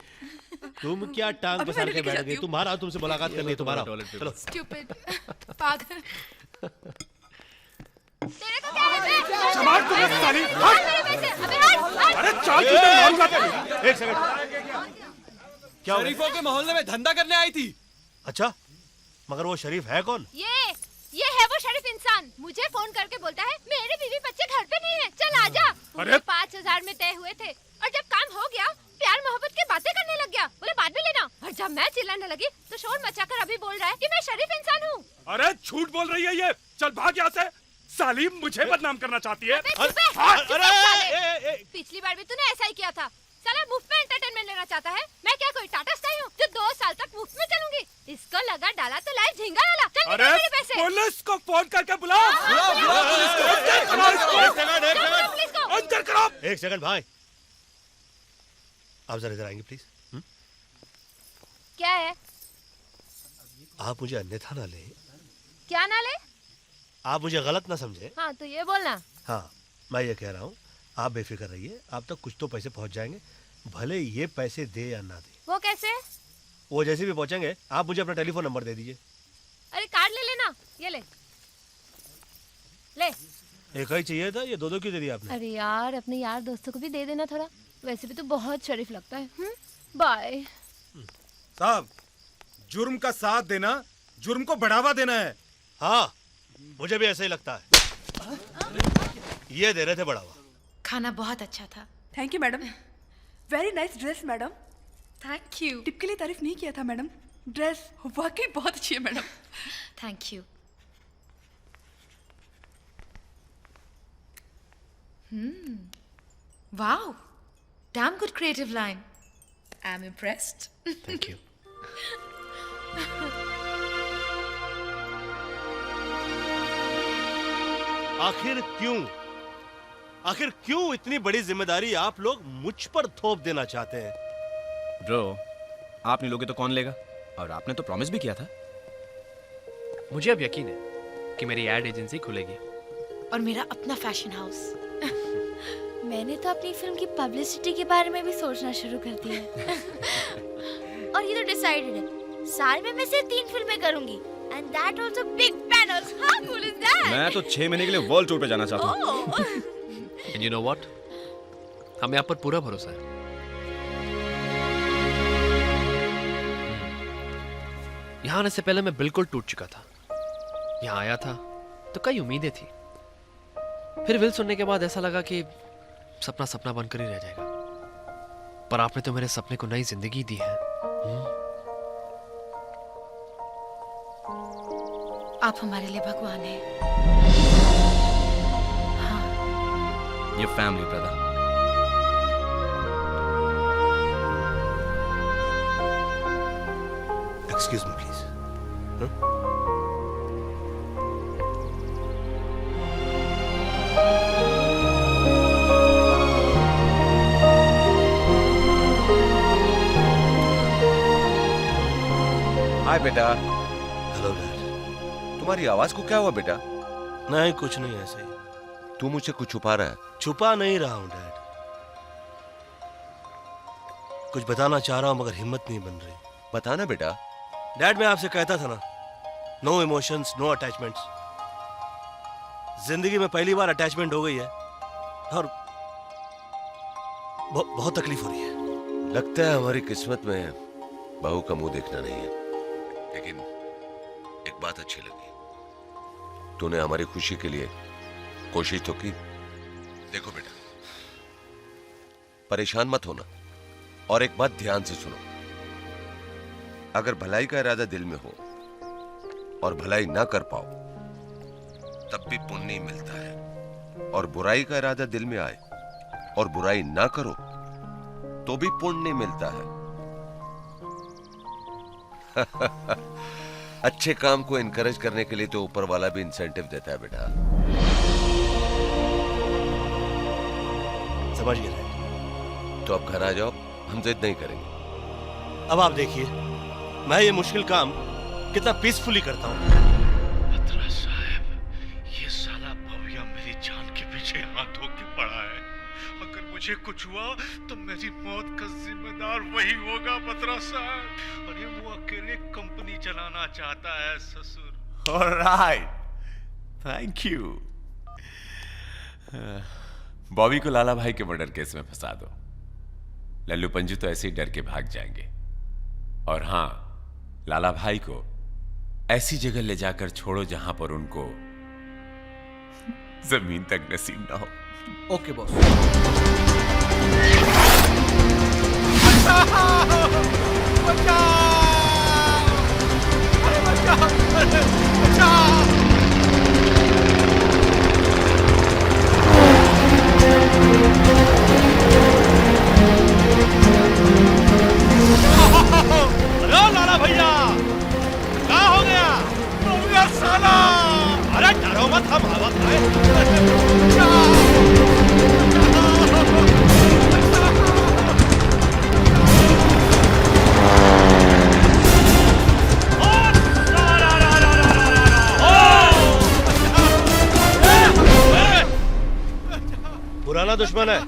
तुम क्या टांग अभी पसार मैं के लेके बैठ जाती गई? हूँ। तुम्हारा तुमसे मुलाकात करनी है, तुम्हारा। चलो। स्टूपिड पागल। संभाल तुम्हें साली। अरे चाल तू तो मारू जाते। एक सेकंड। क्या शरीफों के मोहल्ले में धंधा करने आई थी। अच्छा, मगर वो शरीफ है कौन? ये ये है वो शरीफ इंसान, मुझे फोन करके बोलता है मेरे बीवी बच्चे घर पे नहीं है, चल आजा। अरे 5,000 में तय हुए थे और जब काम हो गया प्यार मोहब्बत की बातें करने लग गया, बोले बाद में लेना। और जब मैं चिल्लाने लगी तो शोर मचाकर अभी बोल रहा है कि मैं शरीफ इंसान हूँ। अरे झूठ बोल रही है ये, चल भाग यहाँ से। साली मुझे बदनाम करना चाहती है। पिछली बार भी तूने ऐसा ही किया था। साला मुफ्त में एंटरटेनमेंट लेना चाहता है। मैं क्या कोई टाटा स्काई हूँ जो 2 साल तक मुफ्त में चलूंगी। इसको लगा डाला तो लाए झींगा वाला। चल अरे निकाल मेरे पैसे। पुलिस को फोन करके बुलाओ। अंदर करो। एक सेकंड भाई, आप जरा इधर आएंगे प्लीज। क्या है? आप मुझे अन्यथा ना ले। क्या ना ले? आप मुझे गलत ना समझे। हाँ तो ये बोलना। हाँ, मैं ये कह रहा हूँ, आप बेफिक्र रहिए, आप तक कुछ तो पैसे पहुंच जाएंगे, भले ये पैसे दे या ना दे। वो कैसे? वो जैसे भी पहुंचेंगे आप मुझे अपना टेलीफोन नंबर दे दीजिए। अरे कार्ड ले लेना, ये ले ले। एक ही चाहिए था, ये 2-2 क्यों दे दिया आपने? अरे यार अपने यार दोस्तों को भी दे देना थोड़ा, वैसे भी तो बहुत शरीफ लगता है। बाय। साहब, जुर्म का साथ देना जुर्म को बढ़ावा देना है। हाँ, मुझे भी ऐसा ही लगता है। ये दे रहे थे बढ़ावा। खाना बहुत अच्छा था। Thank you madam. Very nice dress madam. Thank you. Tip के लिए तारीफ नहीं किया था मैडम, ड्रेस वाकई बहुत अच्छी है madam. Thank you. Wow, damn good creative line. I am impressed. Thank you. आखिर क्यों इतनी बड़ी जिम्मेदारी आप लोग मुझ पर थोप देना चाहते हैं? ब्रो, आप नहीं लोगे तो कौन लेगा? और आपने तो प्रॉमिस भी किया था। मुझे अब यकीन है कि मेरी एड एजेंसी खुलेगी। और मेरा अपना फैशन हाउस। मैंने तो अपनी फिल्म की पब्लिसिटी के बारे में भी सोचना शुरू कर दिया है। और ये तो डिसाइडेड है, साल में मैं सिर्फ 3 फिल्में करूंगी। And that also big banners. How cool is that? मैं तो 6 महीने के लिए वर्ल्ड टूर पे जाना चाहता हूँ। And you know what? हमें आप पर पूरा भरोसा है। यहाँ आने से पहले मैं बिल्कुल टूट चुका था। यहाँ आया था तो कई उम्मीदें थी, फिर विल सुनने के बाद ऐसा लगा कि सपना सपना बनकर ही रह जाएगा। पर आपने तो मेरे सपने को नई जिंदगी दी है। आप हमारे लिए भगवान हैं। ये family brother. Excuse me please. Hi बेटा। Hello dad. तुम्हारी आवाज को क्या हुआ बेटा? नहीं, कुछ नहीं, ऐसे ही। तू मुझसे कुछ छुपा रहा है? छुपा नहीं रहा हूं डैड, कुछ बताना चाह रहा हूं मगर हिम्मत नहीं बन रही। बताना बेटा। डैड, मैं आपसे कहता था ना, नो इमोशंस, नो अटैचमेंट्स। जिंदगी में पहली बार अटैचमेंट हो गई है और बहुत तकलीफ हो रही है। लगता है हमारी किस्मत में बहू का मुंह देखना नहीं है, लेकिन एक बात अच्छी लगी, तूने हमारी खुशी के लिए कोशिश तो की। देखो बेटा, परेशान मत होना और एक बात ध्यान से सुनो। अगर भलाई का इरादा दिल में हो और भलाई ना कर पाओ तब भी पुण्य मिलता है, और बुराई का इरादा दिल में आए और बुराई ना करो तो भी पुण्य मिलता है। अच्छे काम को इनकरेज करने के लिए तो ऊपर वाला भी इंसेंटिव देता है बेटा। समझ गए? तो अब घर आ जाओ, हम जिद नहीं करेंगे। अब आप देखिए, मैं ये मुश्किल काम कितना पीसफुली करता हूँ। बत्रा साहब, ये साला भव्या मेरी जान के पीछे हाथ धो के पड़ा है। अगर मुझे कुछ हुआ तो मेरी मौत का जिम्मेदार वही होगा बत्रा साहब। और ये वो अकेले कंपनी चलाना चाहता है ससुर। Alright, thank you. बॉबी को लाला भाई के मर्डर केस में फंसा दो, लल्लू पंजू तो ऐसे ही डर के भाग जाएंगे। और हाँ, लाला भाई को ऐसी जगह ले जाकर छोड़ो जहां पर उनको जमीन तक नसीब ना हो। Okay boss. अरे लाला भैया क्या हो गया? साला अरे डरो मत, हम हवा खाए। पुराना दुश्मन है,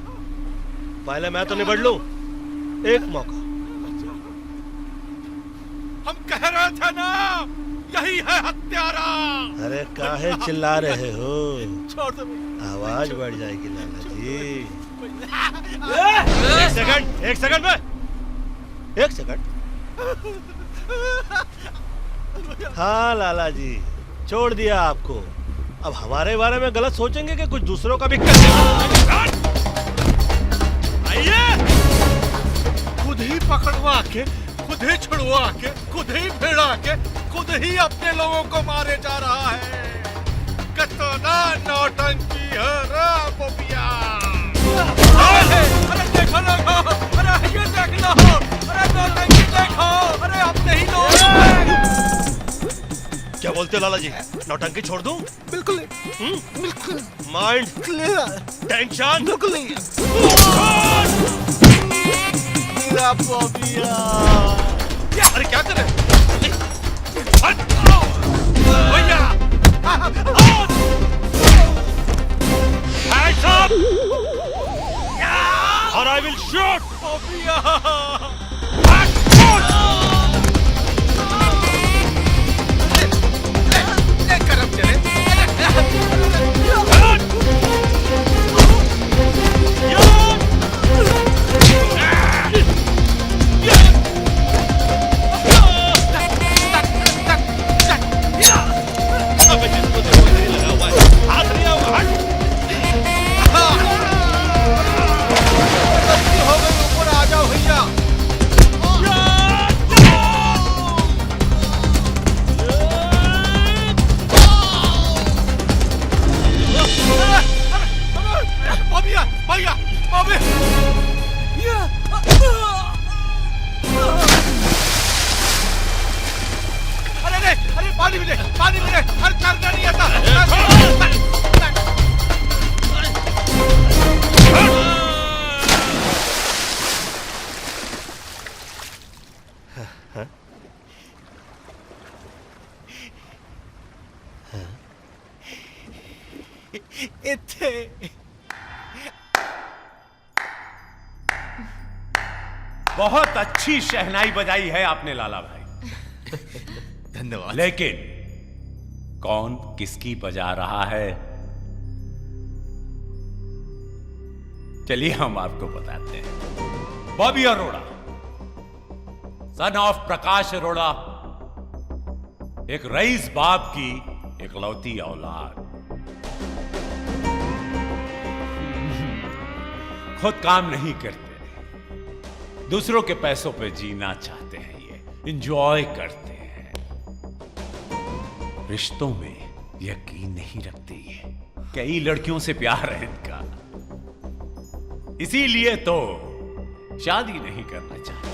पहले मैं तो निबड़ लूं। एक मौका। हम कह रहे थे ना, यही है हत्यारा। अरे काहे चिल्ला रहे हो? छोड़ दो। आवाज बढ़ जाएगी लाला जी। एक सेकंड में, एक सेकंड। हाँ लाला जी, छोड़ दिया आपको। अब हमारे बारे में गलत सोचेंगे कि कुछ दूसरों का भी आइए, खुद ही पकड़वा के, खुद ही छुड़वा के, खुद ही भिड़ा के, खुद ही अपने लोगों को मारे जा रहा है। कितना नौटंकी है रे बोबिया। अरे देखो लोगो, अरे ये देख लो, अरे नौटंकी देखो, अरे अपने ही लोग। क्या बोलते हो लाला जी? नौटंकी छोड़ दूं? बिल्कुल बिल्कुल। माइंड क्लियर, टेंशन बिल्कुल नहीं। मेरा बोबिया। अरे क्या कर रहे भैया? Hands up! Or I will shoot! बहुत अच्छी शहनाई बजाई है आपने लाला भाई। धन्यवाद। लेकिन कौन किसकी बजा रहा है, चलिए हम आपको बताते हैं। बॉबी अरोड़ा, सन ऑफ प्रकाश अरोड़ा, एक रईस बाप की इकलौती औलाद, खुद काम नहीं करते, दूसरों के पैसों पे जीना चाहते हैं, ये एंजॉय करते हैं, रिश्तों में यकीन नहीं रखते, ये कई लड़कियों से प्यार है इनका, इसीलिए तो शादी नहीं करना चाहते।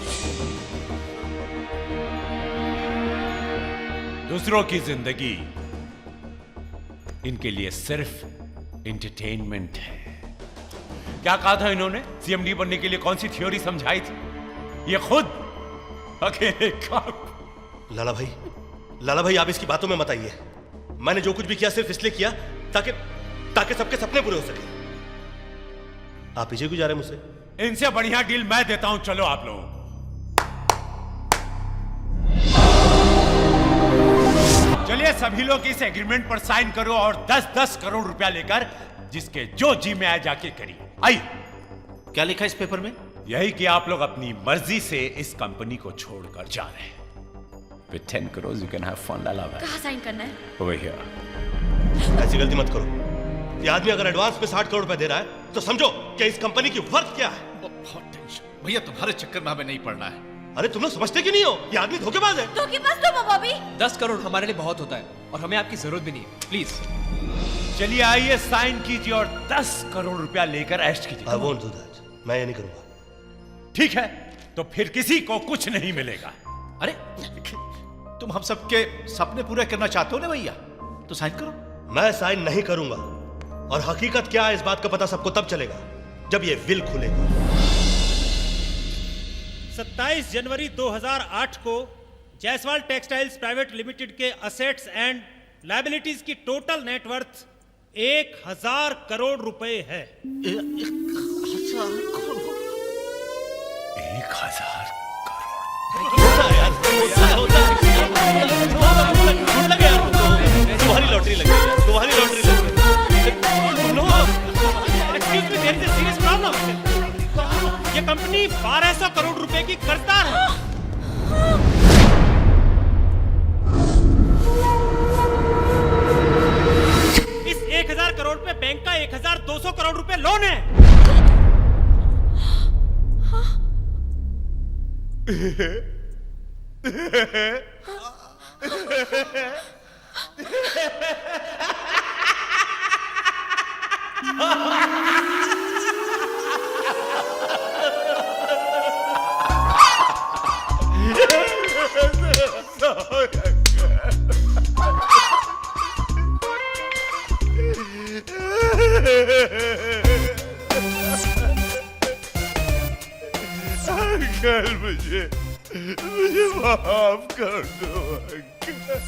दूसरों की जिंदगी इनके लिए सिर्फ एंटरटेनमेंट है। क्या कहा था इन्होंने? सीएमडी बनने के लिए कौन सी थ्योरी समझाई थी? ये खुद अकेले काम। लाला भाई आप इसकी बातों में मत आइए। मैंने जो कुछ भी किया सिर्फ इसलिए किया ताकि सबके सपने पूरे हो सके। आप पीछे क्यों जा रहे हैं मुझसे? इनसे बढ़िया डील मैं देता हूं, चलो आप लोग। चलिए सभी लोग इस एग्रीमेंट पर साइन करो और 10-10 करोड़ रुपया लेकर जिसके जो जी में आए जाके करिए। आइए। क्या लिखा इस पेपर में? यही कि आप लोग अपनी मर्जी से इस कंपनी को छोड़कर जा रहे हैं। With 10 crores you can have fun, Lala bhai. कहाँ साइन करना है? Over here. ऐसी गलती मत करो। ये आदमी अगर एडवांस में 60 करोड़ रुपए दे रहा है तो समझो कि इस कंपनी की वर्थ क्या है। बहुत टेंशन भैया, तुम्हारे चक्कर में हमें नहीं पड़ना है। अरे तुम लोग समझते क्यों नहीं हो? ये आदमी धोखेबाज है। धोखेबाज तो वो बॉबी। 10 करोड़ हमारे लिए बहुत होता है और हमें आपकी जरूरत भी नहीं है, प्लीज। चलिए आइए साइन कीजिए और 10 करोड़ रुपया लेकर ऐश कीजिए। I won't do that. मैं ये नहीं करूंगा। ठीक है, तो फिर किसी को कुछ नहीं मिलेगा। अरे तुम हम सबके सपने पूरे करना चाहते हो ना भैया, तो साइन करो। मैं साइन नहीं करूंगा और हकीकत क्या है इस बात का पता सबको तब चलेगा जब ये विल खुलेगा। 27 जनवरी 2008 को जायसवाल टेक्सटाइल्स प्राइवेट लिमिटेड के असेट्स एंड लायबिलिटीज की टोटल नेटवर्थ 1000 करोड़ रुपए है। 1000 करोड़। 1000 तुम्हारी लॉटरी लगी है, तुम्हारी लॉटरी लगी है। Serious problem. ये कंपनी 1200 करोड़ रुपए की कर्जदार है। इस 1000 करोड़ पे बैंक का 1200 करोड़ रुपए लोन है। अंकल मुझे माफ कर दो अंकल।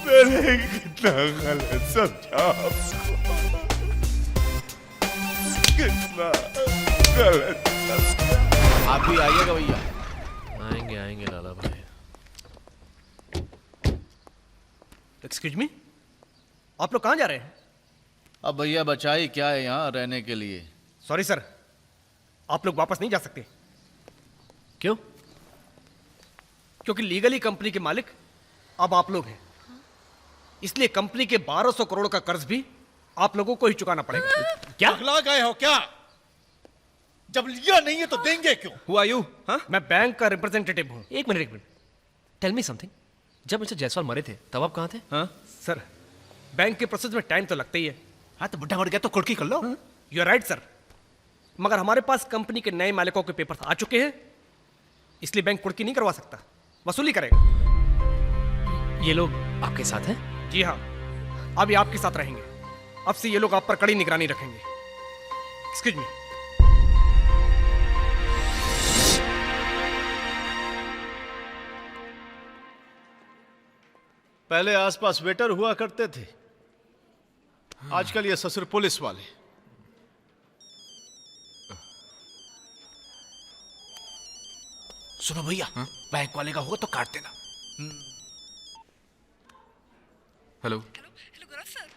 मैंने कितना गलत समझा आपको, कितना गलत समझा। आप भी आइएगा भैया। आएंगे आएंगे लाला भाई। एक्सक्यूज मी, आप लोग कहाँ जा रहे हैं? अब भैया बचाई क्या है यहाँ रहने के लिए। सॉरी सर, आप लोग वापस नहीं जा सकते। क्यों? क्योंकि लीगली कंपनी के मालिक अब आप लोग हैं, इसलिए कंपनी के 1200 करोड़ का कर्ज भी आप लोगों को ही चुकाना पड़ेगा। क्या पगला गए हो क्या? जब लिया नहीं है तो देंगे क्यों? Who are you? मैं बैंक का रिप्रेजेंटेटिव हूँ। एक मिनट, टेल मी समथिंग। जब मिस्टर जायसवाल मरे थे तब आप कहाँ थे? सर, बैंक के प्रोसेस में टाइम तो लगता ही है। हाँ तो बुढ़ा मर गया तो कुर्की कर लो। यू आर राइट सर, मगर हमारे पास कंपनी के नए मालिकों के पेपर आ चुके हैं, इसलिए बैंक कुर्की नहीं करवा सकता, वसूली करेगा। ये लोग आपके साथ हैं? जी हाँ, अब ये आपके साथ रहेंगे। अब से ये लोग आप पर कड़ी निगरानी रखेंगे। Excuse me. पहले आसपास वेटर हुआ करते थे, आजकल ये ससुर पुलिस वाले। सुनो भैया, बैंक वाले का हुआ तो काट देना। हेलो हेलो गौरव सर।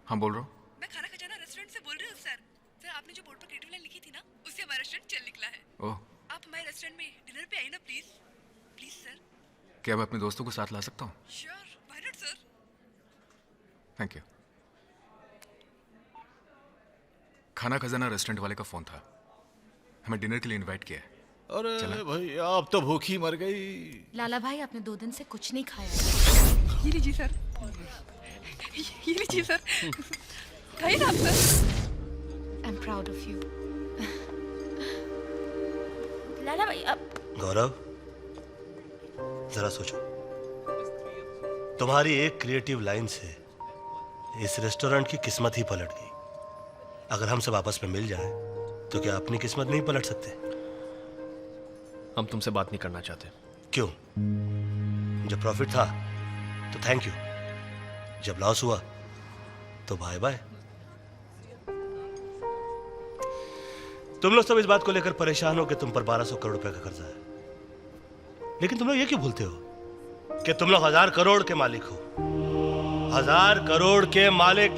हाँ बोल रहा हूँ। मैं खाना खजाना रेस्टोरेंट से बोल रही हूँ सर। सर आपने जो बोर्ड पर क्रिएटिव लाइन लिखी थी ना, उससे हमारा रेस्टोरेंट चल निकला है। ओह, आप हमारे रेस्टोरेंट में डिनर पे आइए ना प्लीज। Please sir. क्या मैं अपने दोस्तों को साथ ला सकता हूँ? Sure, why not sir. Thank you. खाना खजाना रेस्टोरेंट वाले का फोन था, हमें डिनर के लिए इनवाइट किया है। अरे भैया आप तो भूखी मर गई। लाला भाई आपने 2 दिन से कुछ नहीं खाया। ये लीजिए सर, ये लीजिए सर, खाइए ना आप sir. I am proud of you. Lala भाई अब गौरव, जरा सोचो, तुम्हारी एक क्रिएटिव लाइन से इस रेस्टोरेंट की किस्मत ही पलट गई। अगर हम सब आपस में मिल जाएं, तो क्या अपनी किस्मत नहीं पलट सकते? हम तुमसे बात नहीं करना चाहते। क्यों? जब प्रॉफिट था तो थैंक यू, जब लॉस हुआ तो बाय बाय। तुम लोग सब इस बात को लेकर परेशान हो कि तुम पर 1200 करोड़ रुपए का कर्जा है, लेकिन तुम लोग ये क्यों भूलते हो कि तुम लोग 1000 करोड़ के मालिक हो। 1000 करोड़ के मालिक।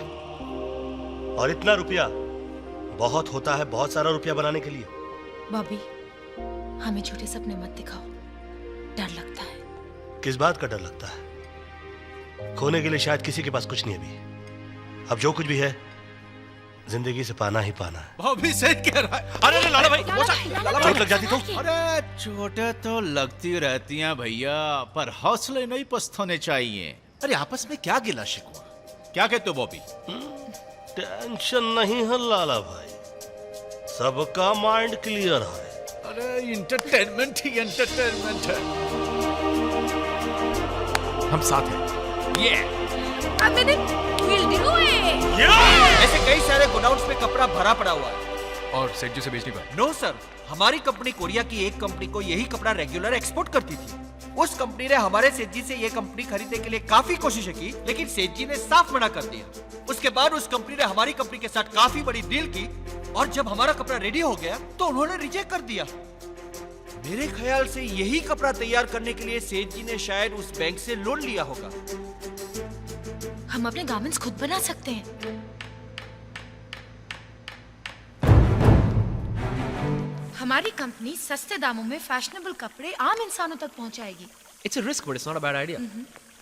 और इतना रुपया बहुत होता है बहुत सारा रुपया बनाने के लिए। बॉबी, हमें झूठे सपने मत दिखाओ। डर लगता है। किस बात का डर लगता है? खोने के लिए शायद किसी के पास कुछ नहीं अभी। अब जो कुछ भी है जिंदगी से पाना ही पाना है। बॉबी सही कह रहा है। अरे अरे लाला भाई, चोट लग जाती तो? अरे चोटें तो लगती रहती हैं भैया, पर हौसले नहीं पस्त होने चाहिए। अरे आपस में क्या गिला शिकवा? क्या कहते हो बॉबी? टेंशन नहीं है लाला भाई, सबका माइंड क्लियर है। अरे इंटरटेनमेंट ही इंटरटेनमेंट है। हम साथ हैं। ऐसे कई सारे गोडाउन्स में कपड़ा भरा पड़ा हुआ है और सेठ जी से बेचने का? नो सर, हमारी कंपनी कोरिया की एक कंपनी को यही कपड़ा रेगुलर एक्सपोर्ट करती थी। उस कंपनी ने हमारे सेठ जी से ये कंपनी खरीदने के लिए काफी कोशिशें की, लेकिन सेठ जी ने साफ मना कर दिया। उसके बाद उस कंपनी ने हमारी कंपनी के साथ काफी बड़ी डील की और जब हमारा कपड़ा रेडी हो गया तो उन्होंने रिजेक्ट कर दिया। मेरे ख्याल से यही कपड़ा तैयार करने के लिए सेठ जी ने शायद उस बैंक से लोन लिया होगा। हम अपने गारमेंट्स खुद बना सकते हैं। हमारी कंपनी सस्ते दामों में फैशनेबल कपड़े आम इंसानों तक पहुंचाएगी। It's a risk but it's not a bad idea.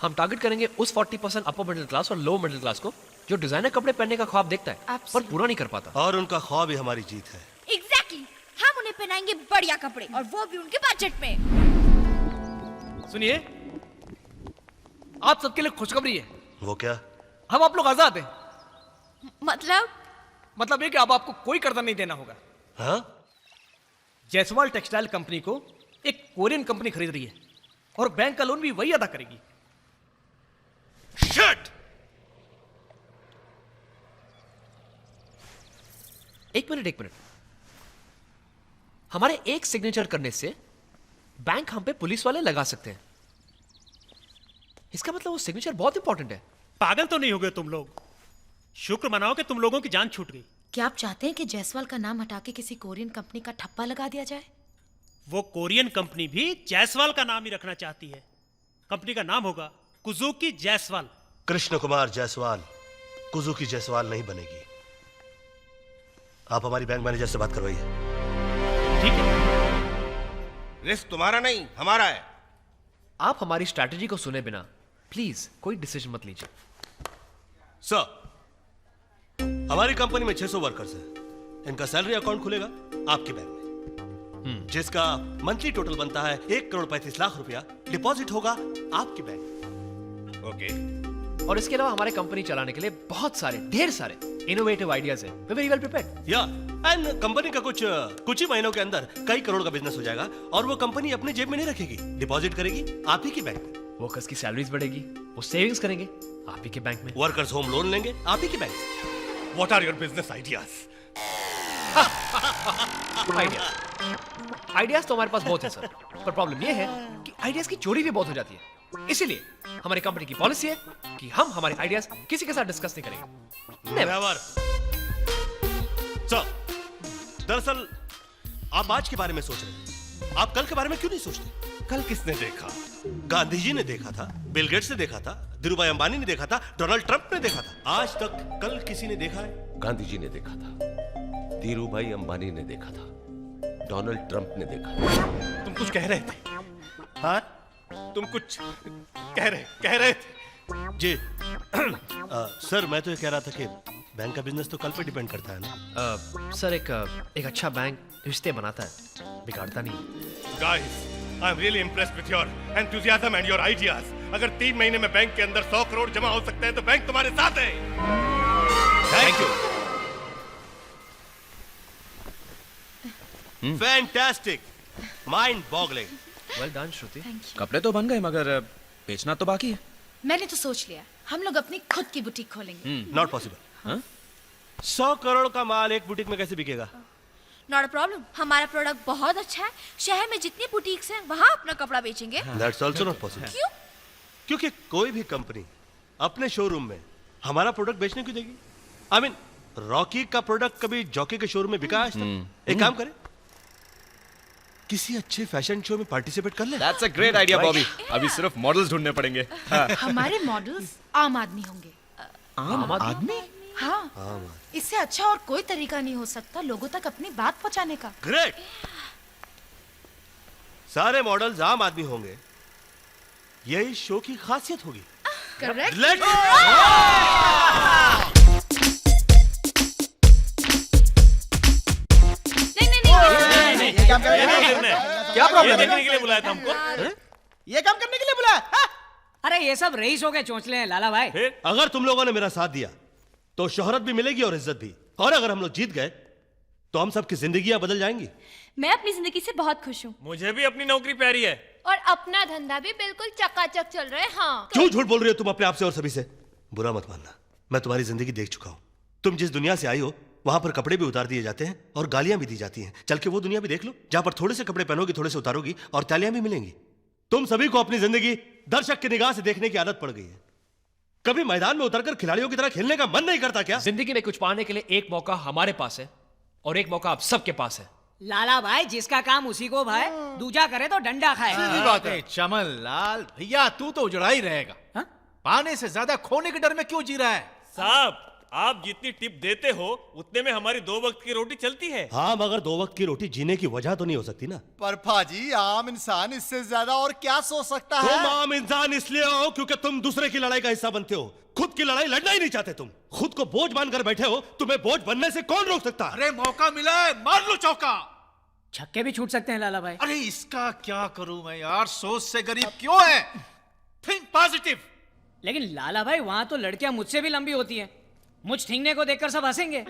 हम टारगेट करेंगे उस 40% अपर मिडिल क्लास और लो मिडिल क्लास को जो डिजाइनर कपड़े पहनने का ख्वाब देखता है पर पूरा नहीं कर पाता। और उनका ख्वाब ही हमारी जीत है। एग्जैक्टली, हम उन्हें पहनाएंगे बढ़िया कपड़े और वो भी उनके बजट में। सुनिए, आप सबके लिए खुशखबरी है। वो क्या? हम आप लोग आजाद हैं। मतलब ये कि अब आपको कोई कर्जा नहीं देना होगा। हाँ? जायसवाल टेक्सटाइल कंपनी को एक कोरियन कंपनी खरीद रही है और बैंक का लोन भी वही अदा करेगी। शट! एक मिनट। हमारे एक सिग्नेचर करने से बैंक हम पे पुलिस वाले लगा सकते हैं। इसका मतलब वो सिग्नेचर बहुत इंपॉर्टेंट है। पागल तो नहीं हो गए तुम लोग? शुक्र मनाओ कि तुम लोगों की जान छूट गई। क्या आप चाहते हैं कि जायसवाल का नाम हटा के किसी कोरियन कंपनी का ठप्पा लगा दिया जाए? वो कोरियन कंपनी भी जायसवाल का नाम ही रखना चाहती है। कंपनी का नाम होगा कुजुकी जायसवाल। कृष्ण कुमार जायसवाल कुजुकी जायसवाल नहीं बनेगी। आप हमारी बैंक मैनेजर से बात करवाइए। ठीक है। रिस्क तुम्हारा नहीं हमारा है। आप हमारी स्ट्रैटेजी को सुने बिना प्लीज कोई डिसीजन मत लीजिए। सर, हमारी कंपनी में 600 वर्कर्स हैं। इनका सैलरी अकाउंट खुलेगा आपके बैंक में, जिसका मंथली टोटल बनता है 1,35,00,000 रुपया। डिपॉजिट होगा आपके बैंक। ओके। और इसके अलावा हमारे कंपनी चलाने के लिए बहुत सारे ढेर सारे इनोवेटिव आइडियाज हैं। We very well prepared. या एंड कंपनी का कुछ ही महीनों के अंदर कई करोड़ का बिजनेस हो जाएगा और वो कंपनी अपने जेब में नहीं रखेगी, डिपॉजिट करेगी आप ही के बैंक में। वर्कर्स की सैलरीज बढ़ेगी, वो सेविंग्स करेंगे आप ही के बैंक में। वर्कर्स होम लोन लेंगे आप ही के बैंक से। What are your business ideas? Ideas तो हमारे पास बहुत है सर, पर प्रॉब्लम ये है कि आइडियाज की चोरी भी बहुत हो जाती है। इसीलिए हमारी कंपनी की पॉलिसी है कि हम हमारे आइडियाज किसी के साथ डिस्कस नहीं करेंगे। नेवर। सर, दरअसल आप आज के बारे में सोच रहे हैं, आप कल के बारे में क्यों नहीं सोचते? कल किसने देखा? गांधी जी ने देखा था, बिल गेट्स ने देखा था, धीरूभाई अंबानी ने देखा था, डोनाल्ड ट्रंप ने देखा था। आज तक कल किसी ने देखा है? गांधी जी ने देखा था, धीरूभाई अंबानी ने देखा था, डोनाल्ड ट्रंप ने देखा था। तुम कुछ कह रहे थे? हाँ, तुम कुछ कह रहे थे? जी सर, मैं तो ये कह रहा था कि बैंक का बिजनेस तो कल पे डिपेंड करता है ना। सर एक अच्छा बैंक रिश्ते बनाता है, बिगाड़ता नहीं। Guys, I am really impressed with your enthusiasm and your ideas. अगर 3 महीने में बैंक के अंदर 100 करोड़ जमा हो सकते हैं तो बैंक तुम्हारे साथ है। Thank you. Fantastic, mind boggling. Well done Shruti. कपड़े तो बन गए मगर बेचना तो बाकी है। मैंने तो सोच लिया, हम लोग अपनी खुद की बुटीक खोलेंगे। Not possible. 100 करोड़ का माल एक बुटीक में कैसे बिकेगा? नॉट अ प्रॉब्लम, हमारा प्रोडक्ट बहुत अच्छा है। शहर में जितनी बुटीक्स हैं वहाँ अपना कपड़ा बेचेंगे। That's also not possible. क्यों? क्योंकि कोई भी कंपनी अपने शोरूम में हमारा प्रोडक्ट बेचने क्यों देगी? I mean, रॉकी का प्रोडक्ट कभी जॉकी के शोरूम में बिका आज तक? एक काम करें, किसी अच्छे फैशन शो में पार्टिसिपेट कर ले। That's a great idea, Bobby. अभी सिर्फ मॉडल्स ढूंढने पड़ेंगे। हमारे मॉडल्स आम आदमी होंगे। आम आदमी? हाँ, इससे अच्छा और कोई तरीका नहीं हो सकता लोगों तक अपनी बात पहुंचाने का। ग्रेट सारे मॉडल्स आम आदमी होंगे, यही शो की खासियत होगी। करेक्ट। क्या प्रॉब्लम देखने के लिए बुलाया था हमको? ये काम करने के लिए बुलाया? अरे ये सब रईसों के चोंचले हैं लाला भाई। अगर तुम लोगों ने मेरा साथ दिया तो शोहरत भी मिलेगी और इज्जत भी, और अगर हम लोग जीत गए तो हम सबकी जिंदगियां बदल जाएंगी। मैं अपनी जिंदगी से बहुत खुश हूँ। मुझे भी अपनी नौकरी प्यारी है। और अपना धंधा भी बिल्कुल चकाचक चल रहा है। हाँ, क्यों झूठ बोल रही हो तुम अपने आप से और सभी से? बुरा मत मानना, मैं तुम्हारी जिंदगी देख चुका हूं। तुम जिस दुनिया से आई हो वहां पर कपड़े भी उतार दिए जाते हैं और गालियां भी दी जाती हैं। चल के वो दुनिया भी देख लो जहां पर थोड़े से कपड़े पहनोगी, थोड़े से उतारोगी और तालियां भी मिलेंगी। तुम सभी को अपनी जिंदगी दर्शक की निगाह से देखने की आदत पड़ गई है। कभी मैदान में उतरकर खिलाड़ियों की तरह खेलने का मन नहीं करता क्या? जिंदगी में कुछ पाने के लिए एक मौका हमारे पास है और एक मौका आप सबके पास है। लाला भाई जिसका काम उसी को भाई, दूजा करे तो डंडा खाए। सीधी बात है। चमन लाल भैया तू तो उजड़ा ही रहेगा। पाने से ज्यादा खोने के डर में क्यों जी रहा है? साहब आप जितनी टिप देते हो उतने में हमारी 2 वक्त की रोटी चलती है। हाँ, मगर 2 वक्त की रोटी जीने की वजह तो नहीं हो सकती ना। पर भाजी आम इंसान इससे ज्यादा और क्या सोच सकता है? तुम आम इंसान इसलिए हो क्योंकि तुम दूसरे की लड़ाई का हिस्सा बनते हो। खुद की लड़ाई लड़ना ही नहीं चाहते तुम। खुद को बोझ मानकर बैठे हो। तुम्हें बोझ बनने से कौन रोक सकता? अरे मौका मिला है, मार लो चौका। छक्के भी छूट सकते हैं लाला भाई। अरे इसका क्या करूं मैं यार, सोच से गरीब क्यों है? Think positive. लेकिन लाला भाई वहां तो लड़कियां मुझसे भी लंबी होती हैं। मुझ ठींगने को देखकर सब हंसेंगे।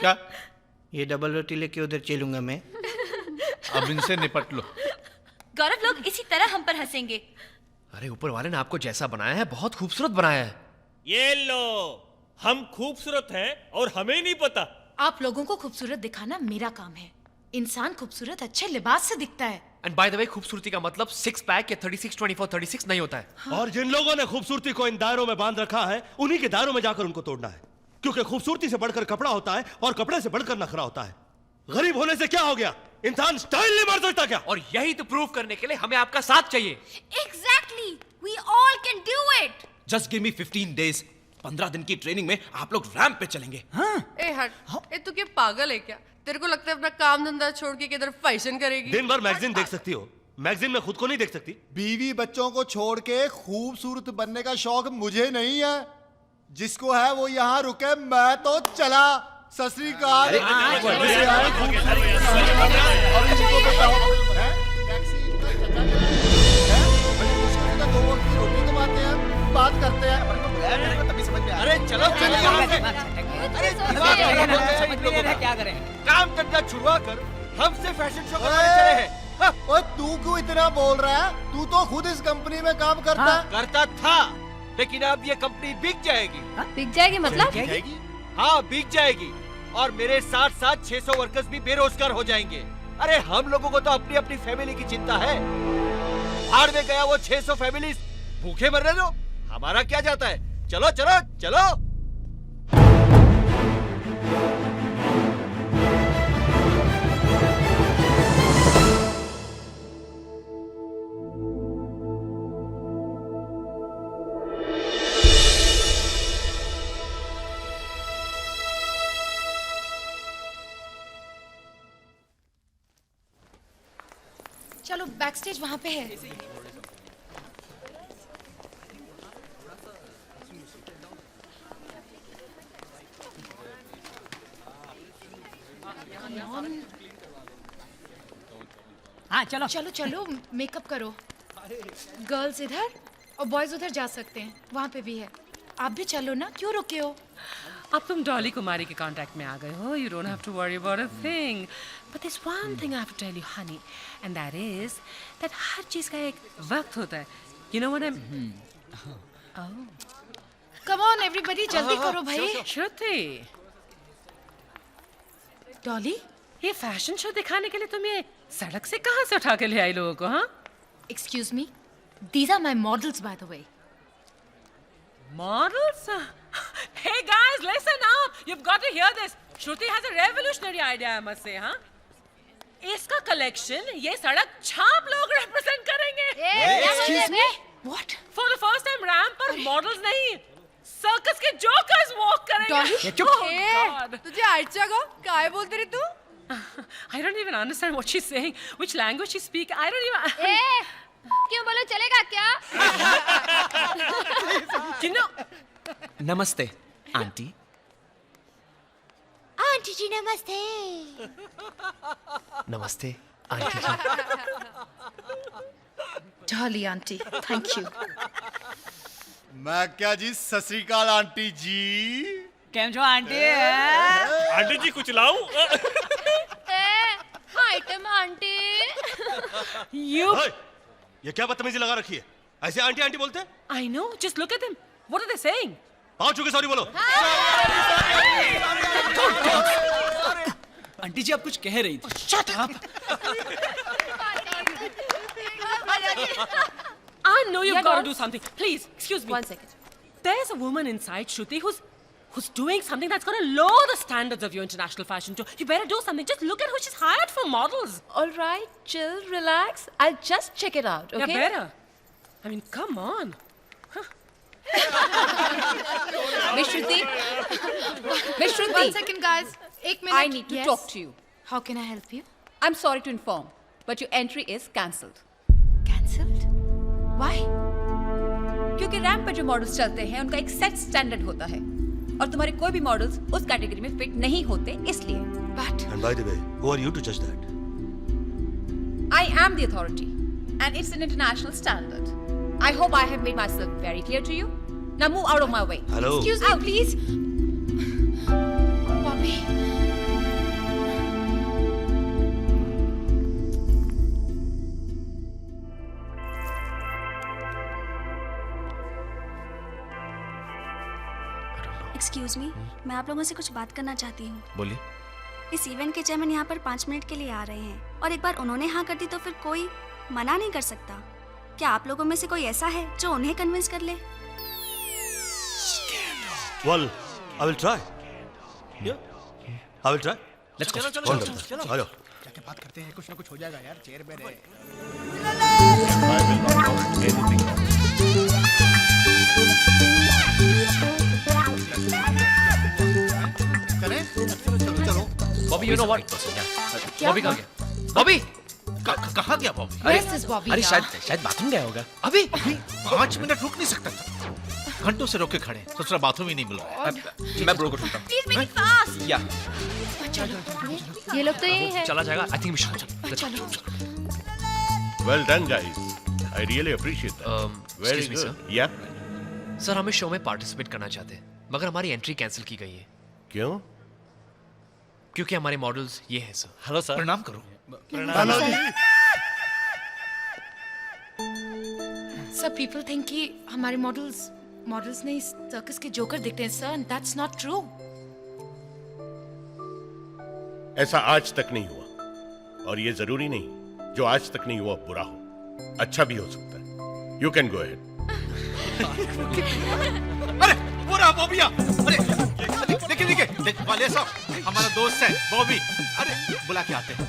क्या? ये डबल रोटी लेके उधर चलूंगा मैं। अब इनसे निपट लो। गौरव, लोग इसी तरह हम पर हंसेंगे। अरे ऊपर वाले ने आपको जैसा बनाया है बहुत खूबसूरत बनाया है। ये लो, हम खूबसूरत हैं और हमें ही नहीं पता। आप लोगों को खूबसूरत दिखाना मेरा काम है। इंसान खूबसूरत अच्छे लिबास से दिखता है। एंड बाय द वे खूबसूरती का मतलब 6 पैक या 36, 24, 36 नहीं होता है। हाँ। और जिन लोगों ने खूबसूरती को इन दायरों में बांध रखा है उन्हीं के दायरों में जाकर उनको तोड़ना है। क्योंकि खूबसूरती से बढ़कर कपड़ा होता है और कपड़े से बढ़कर नखरा होता है। गरीब होने से क्या हो गया? इंसान स्टाइल नहीं मार सकता क्या? और यही तो प्रूव करने के लिए हमें आपका साथ चाहिए। Exactly, we all can do it. Just give me 15 days। 15 दिन की ट्रेनिंग में आप लोग रैंप पे चलेंगे। ए हट, ए तू क्या पागल है क्या? तेरे को लगता है अपना काम धंधा छोड़ के किधर फैशन करेगी? दिन भर मैगजीन देख सकती हो, मैगजीन में खुद को नहीं देख सकती? बीवी बच्चों को छोड़ के खूबसूरत बनने का शौक मुझे नहीं है। जिसको है वो यहाँ रुके, मैं तो चला। सत श्री अकाल। रोटी कमाते हैं, बात करते हैं। अरे चलो क्या करें? काम धंधा छुड़वा कर हमसे फैशन शो करवाने चले हैं। ओए तू क्यों इतना बोल रहा है? तू तो खुद इस कंपनी में काम करता है। करता था, लेकिन अब ये कंपनी बिक जाएगी। बिक जाएगी मतलब? हाँ, बिक जाएगी और मेरे साथ साथ 600 वर्कर्स भी बेरोजगार हो जाएंगे। अरे हम लोगों को तो अपनी अपनी फैमिली की चिंता है। भाड़ में गया वो 600 फैमिली, भूखे मरने दो, हमारा क्या जाता है? चलो चलो चलो। चलो बैक स्टेज वहां पे है। हाँ चलो चलो चलो मेकअप करो। गर्ल्स इधर और बॉयज उधर जा सकते हैं, वहां पे भी है। आप भी चलो ना, क्यों रुके हो? अब तुम डॉली कुमारी के कांटेक्ट में आ गए हो। You don't have to worry about a thing, but this one thing I have to tell you honey, and that is that हर चीज का एक वक्त होता है। You know what I am? Come on everybody, जल्दी करो भाई। श्रुति, डॉली, ये फैशन शो दिखाने के लिए तुम ये सड़क से कहां से उठा के ले आई लोगों को? हाँ, excuse me, these are my models by the way. Models? Hey guys, listen up! You've got to hear this. Shruti has a revolutionary idea, I must say, huh? इसका कलेक्शन ये सड़क छाप लोग रिप्रेजेंट करेंगे। Excuse me? What? For the first time ramp पर models नहीं, circus के jokers walk करेंगे। Dolly, Oh God! तुझे आयचा गो काय बोलते रे तू? I don't even understand what she's saying. Which language she speak? I don't even. क्यों बोलो चलेगा क्या? You know. नमस्ते आंटी। आंटी जी नमस्ते। नमस्ते aunty ji. Jolly auntie, thank you. मैं क्या जी, सत श्री अकाल आंटी जी। केम जो आंटी? आंटी जी कुछ लाऊं? Item aunty. You. ये क्या बदतमीजी लगा रखी है? ऐसे आंटी आंटी बोलते हैं? I know. Just look at them. What are they saying? पाँव छू के सॉरी बोलो। आंटी जी आप कुछ कह रही थी। Shut up. I know you've got to do something. Please, excuse me. 1 second. There's a woman inside, Shruti, who's doing something that's going to lower the standards of your international fashion show. You better do something. Just look at who she's hired for models. All right, chill, relax. I'll just check it out, okay? Yeah, better. I mean, come on. Miss Shruti. Miss Shruti. 1 second, guys. 1 minute. I need to talk to you. How can I help you? I'm sorry to inform, but your entry is cancelled. Cancelled? Why? क्योंकि ramp पर जो models चलते हैं उनका एक set standard होता है और तुम्हारे कोई भी मॉडल्स उस कैटेगरी में फिट नहीं होते इसलिए। And by the way, who are you to judge that? I am the authority and it's an international standard. I hope I have made myself very clear to you. Now move out of my way. Hello. Excuse me, please. Bobby. Excuse me, मैं आप लोगों से कुछ बात करना चाहती हूँ। बोलिए। इस इवेंट के चेयरमैन यहाँ पर 5 मिनट के लिए आ रहे हैं और एक बार उन्होंने हाँ कर दी तो फिर कोई मना नहीं कर सकता। क्या आप लोगों में से कोई ऐसा है जो उन्हें कन्विंस कर ले? Well, I will try. Yeah, I will try. Let's go. चलो आ जाओ। जाके बात करते हैं, कुछ ना कुछ हो जाएगा यार, चेयर पे रहे। करें? चलो। Bobby, you know what? Bobby कहाँ गया? बॉबी कहाँ गया Bobby? Where is this Bobby? अरे शायद बाथरूम गया होगा। अभी 5 मिनट रुक नहीं सकता था। घंटों से रोके खड़े, दूसरा बाथरूम ही नहीं मिल रहा है। मैं ब्रो को ढूंढता हूँ। Please make it fast. या ये लोग तो यही है। चला जाएगा। I think we should. Well done, guys. I really appreciate that. Very excuse me, good. sir. Yeah. Sir हम इस शो में पार्टिसिपेट करना चाहते हैं मगर हमारी एंट्री कैंसिल की गई है। क्यों? क्योंकि हमारे मॉडल्स ये हैं सर। Hello sir. प्रणाम करो। Sir, people think कि हमारे मॉडल्स नहीं सर्कस के जोकर दिखते हैं sir, and that's not true. ऐसा आज तक नहीं हुआ और ये जरूरी नहीं जो आज तक नहीं हुआ बुरा हो, अच्छा भी हो सकता है। You can go ahead. अरे वो रहा बॉबिया। अरे देखिए वाले साहब हमारा दोस्त है बॉबी। अरे बुला के आते हैं।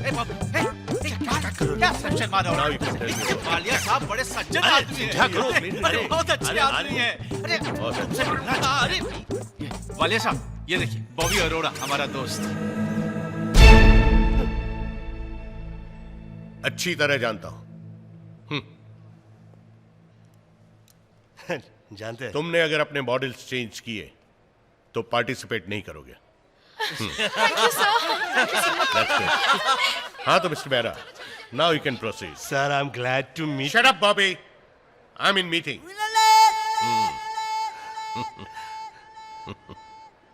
ए बॉबी, क्या सज्जन मार रहा है? वालिया साहब बड़े सज्जन आदमी हैं। अरे बहुत अच्छे आदमी हैं। अरे तुमसे मिलना था। अरे वालिया साहब ये देखिए बॉबी अरोड़ा हमारा दोस्त। अच्छी तरह जानता हूं। जानते हैं। तुमने अगर अपने मॉडल्स चेंज किए तो पार्टिसिपेट नहीं करोगे। Thank you, sir. Thank you so much. That's good. हाँ तो मिस्टर बेरा, now you can proceed. Sir, I'm glad to meet. Shut up, Bobby. I'm in meeting.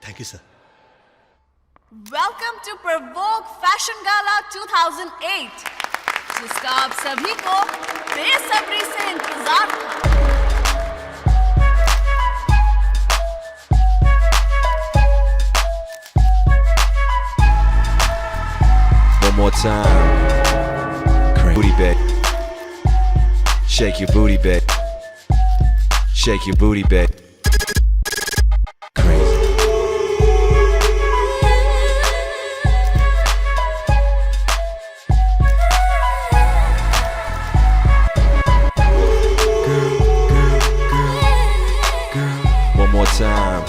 Thank you, sir. Welcome to Provoke Fashion Gala 2008, जिसका आप सभी को बेसब्री से इंतजार था। One more time. Booty bit. Shake your booty bit. Shake your booty bit. Crazy. One more time.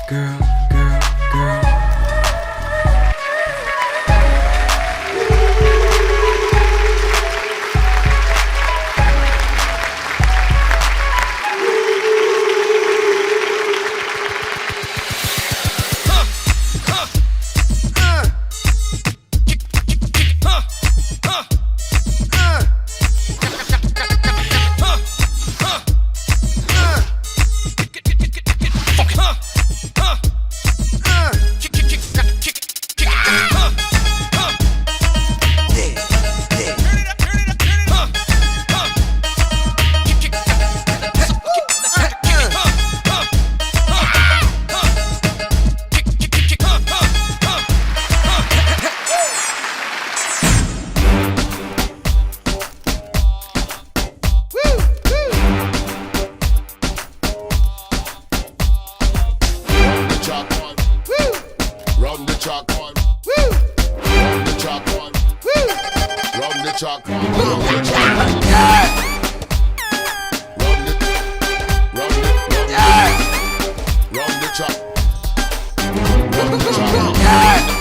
Girl. Run the track, run the track. Run the track. Run the track.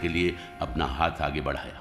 के लिए अपना हाथ आगे बढ़ाया।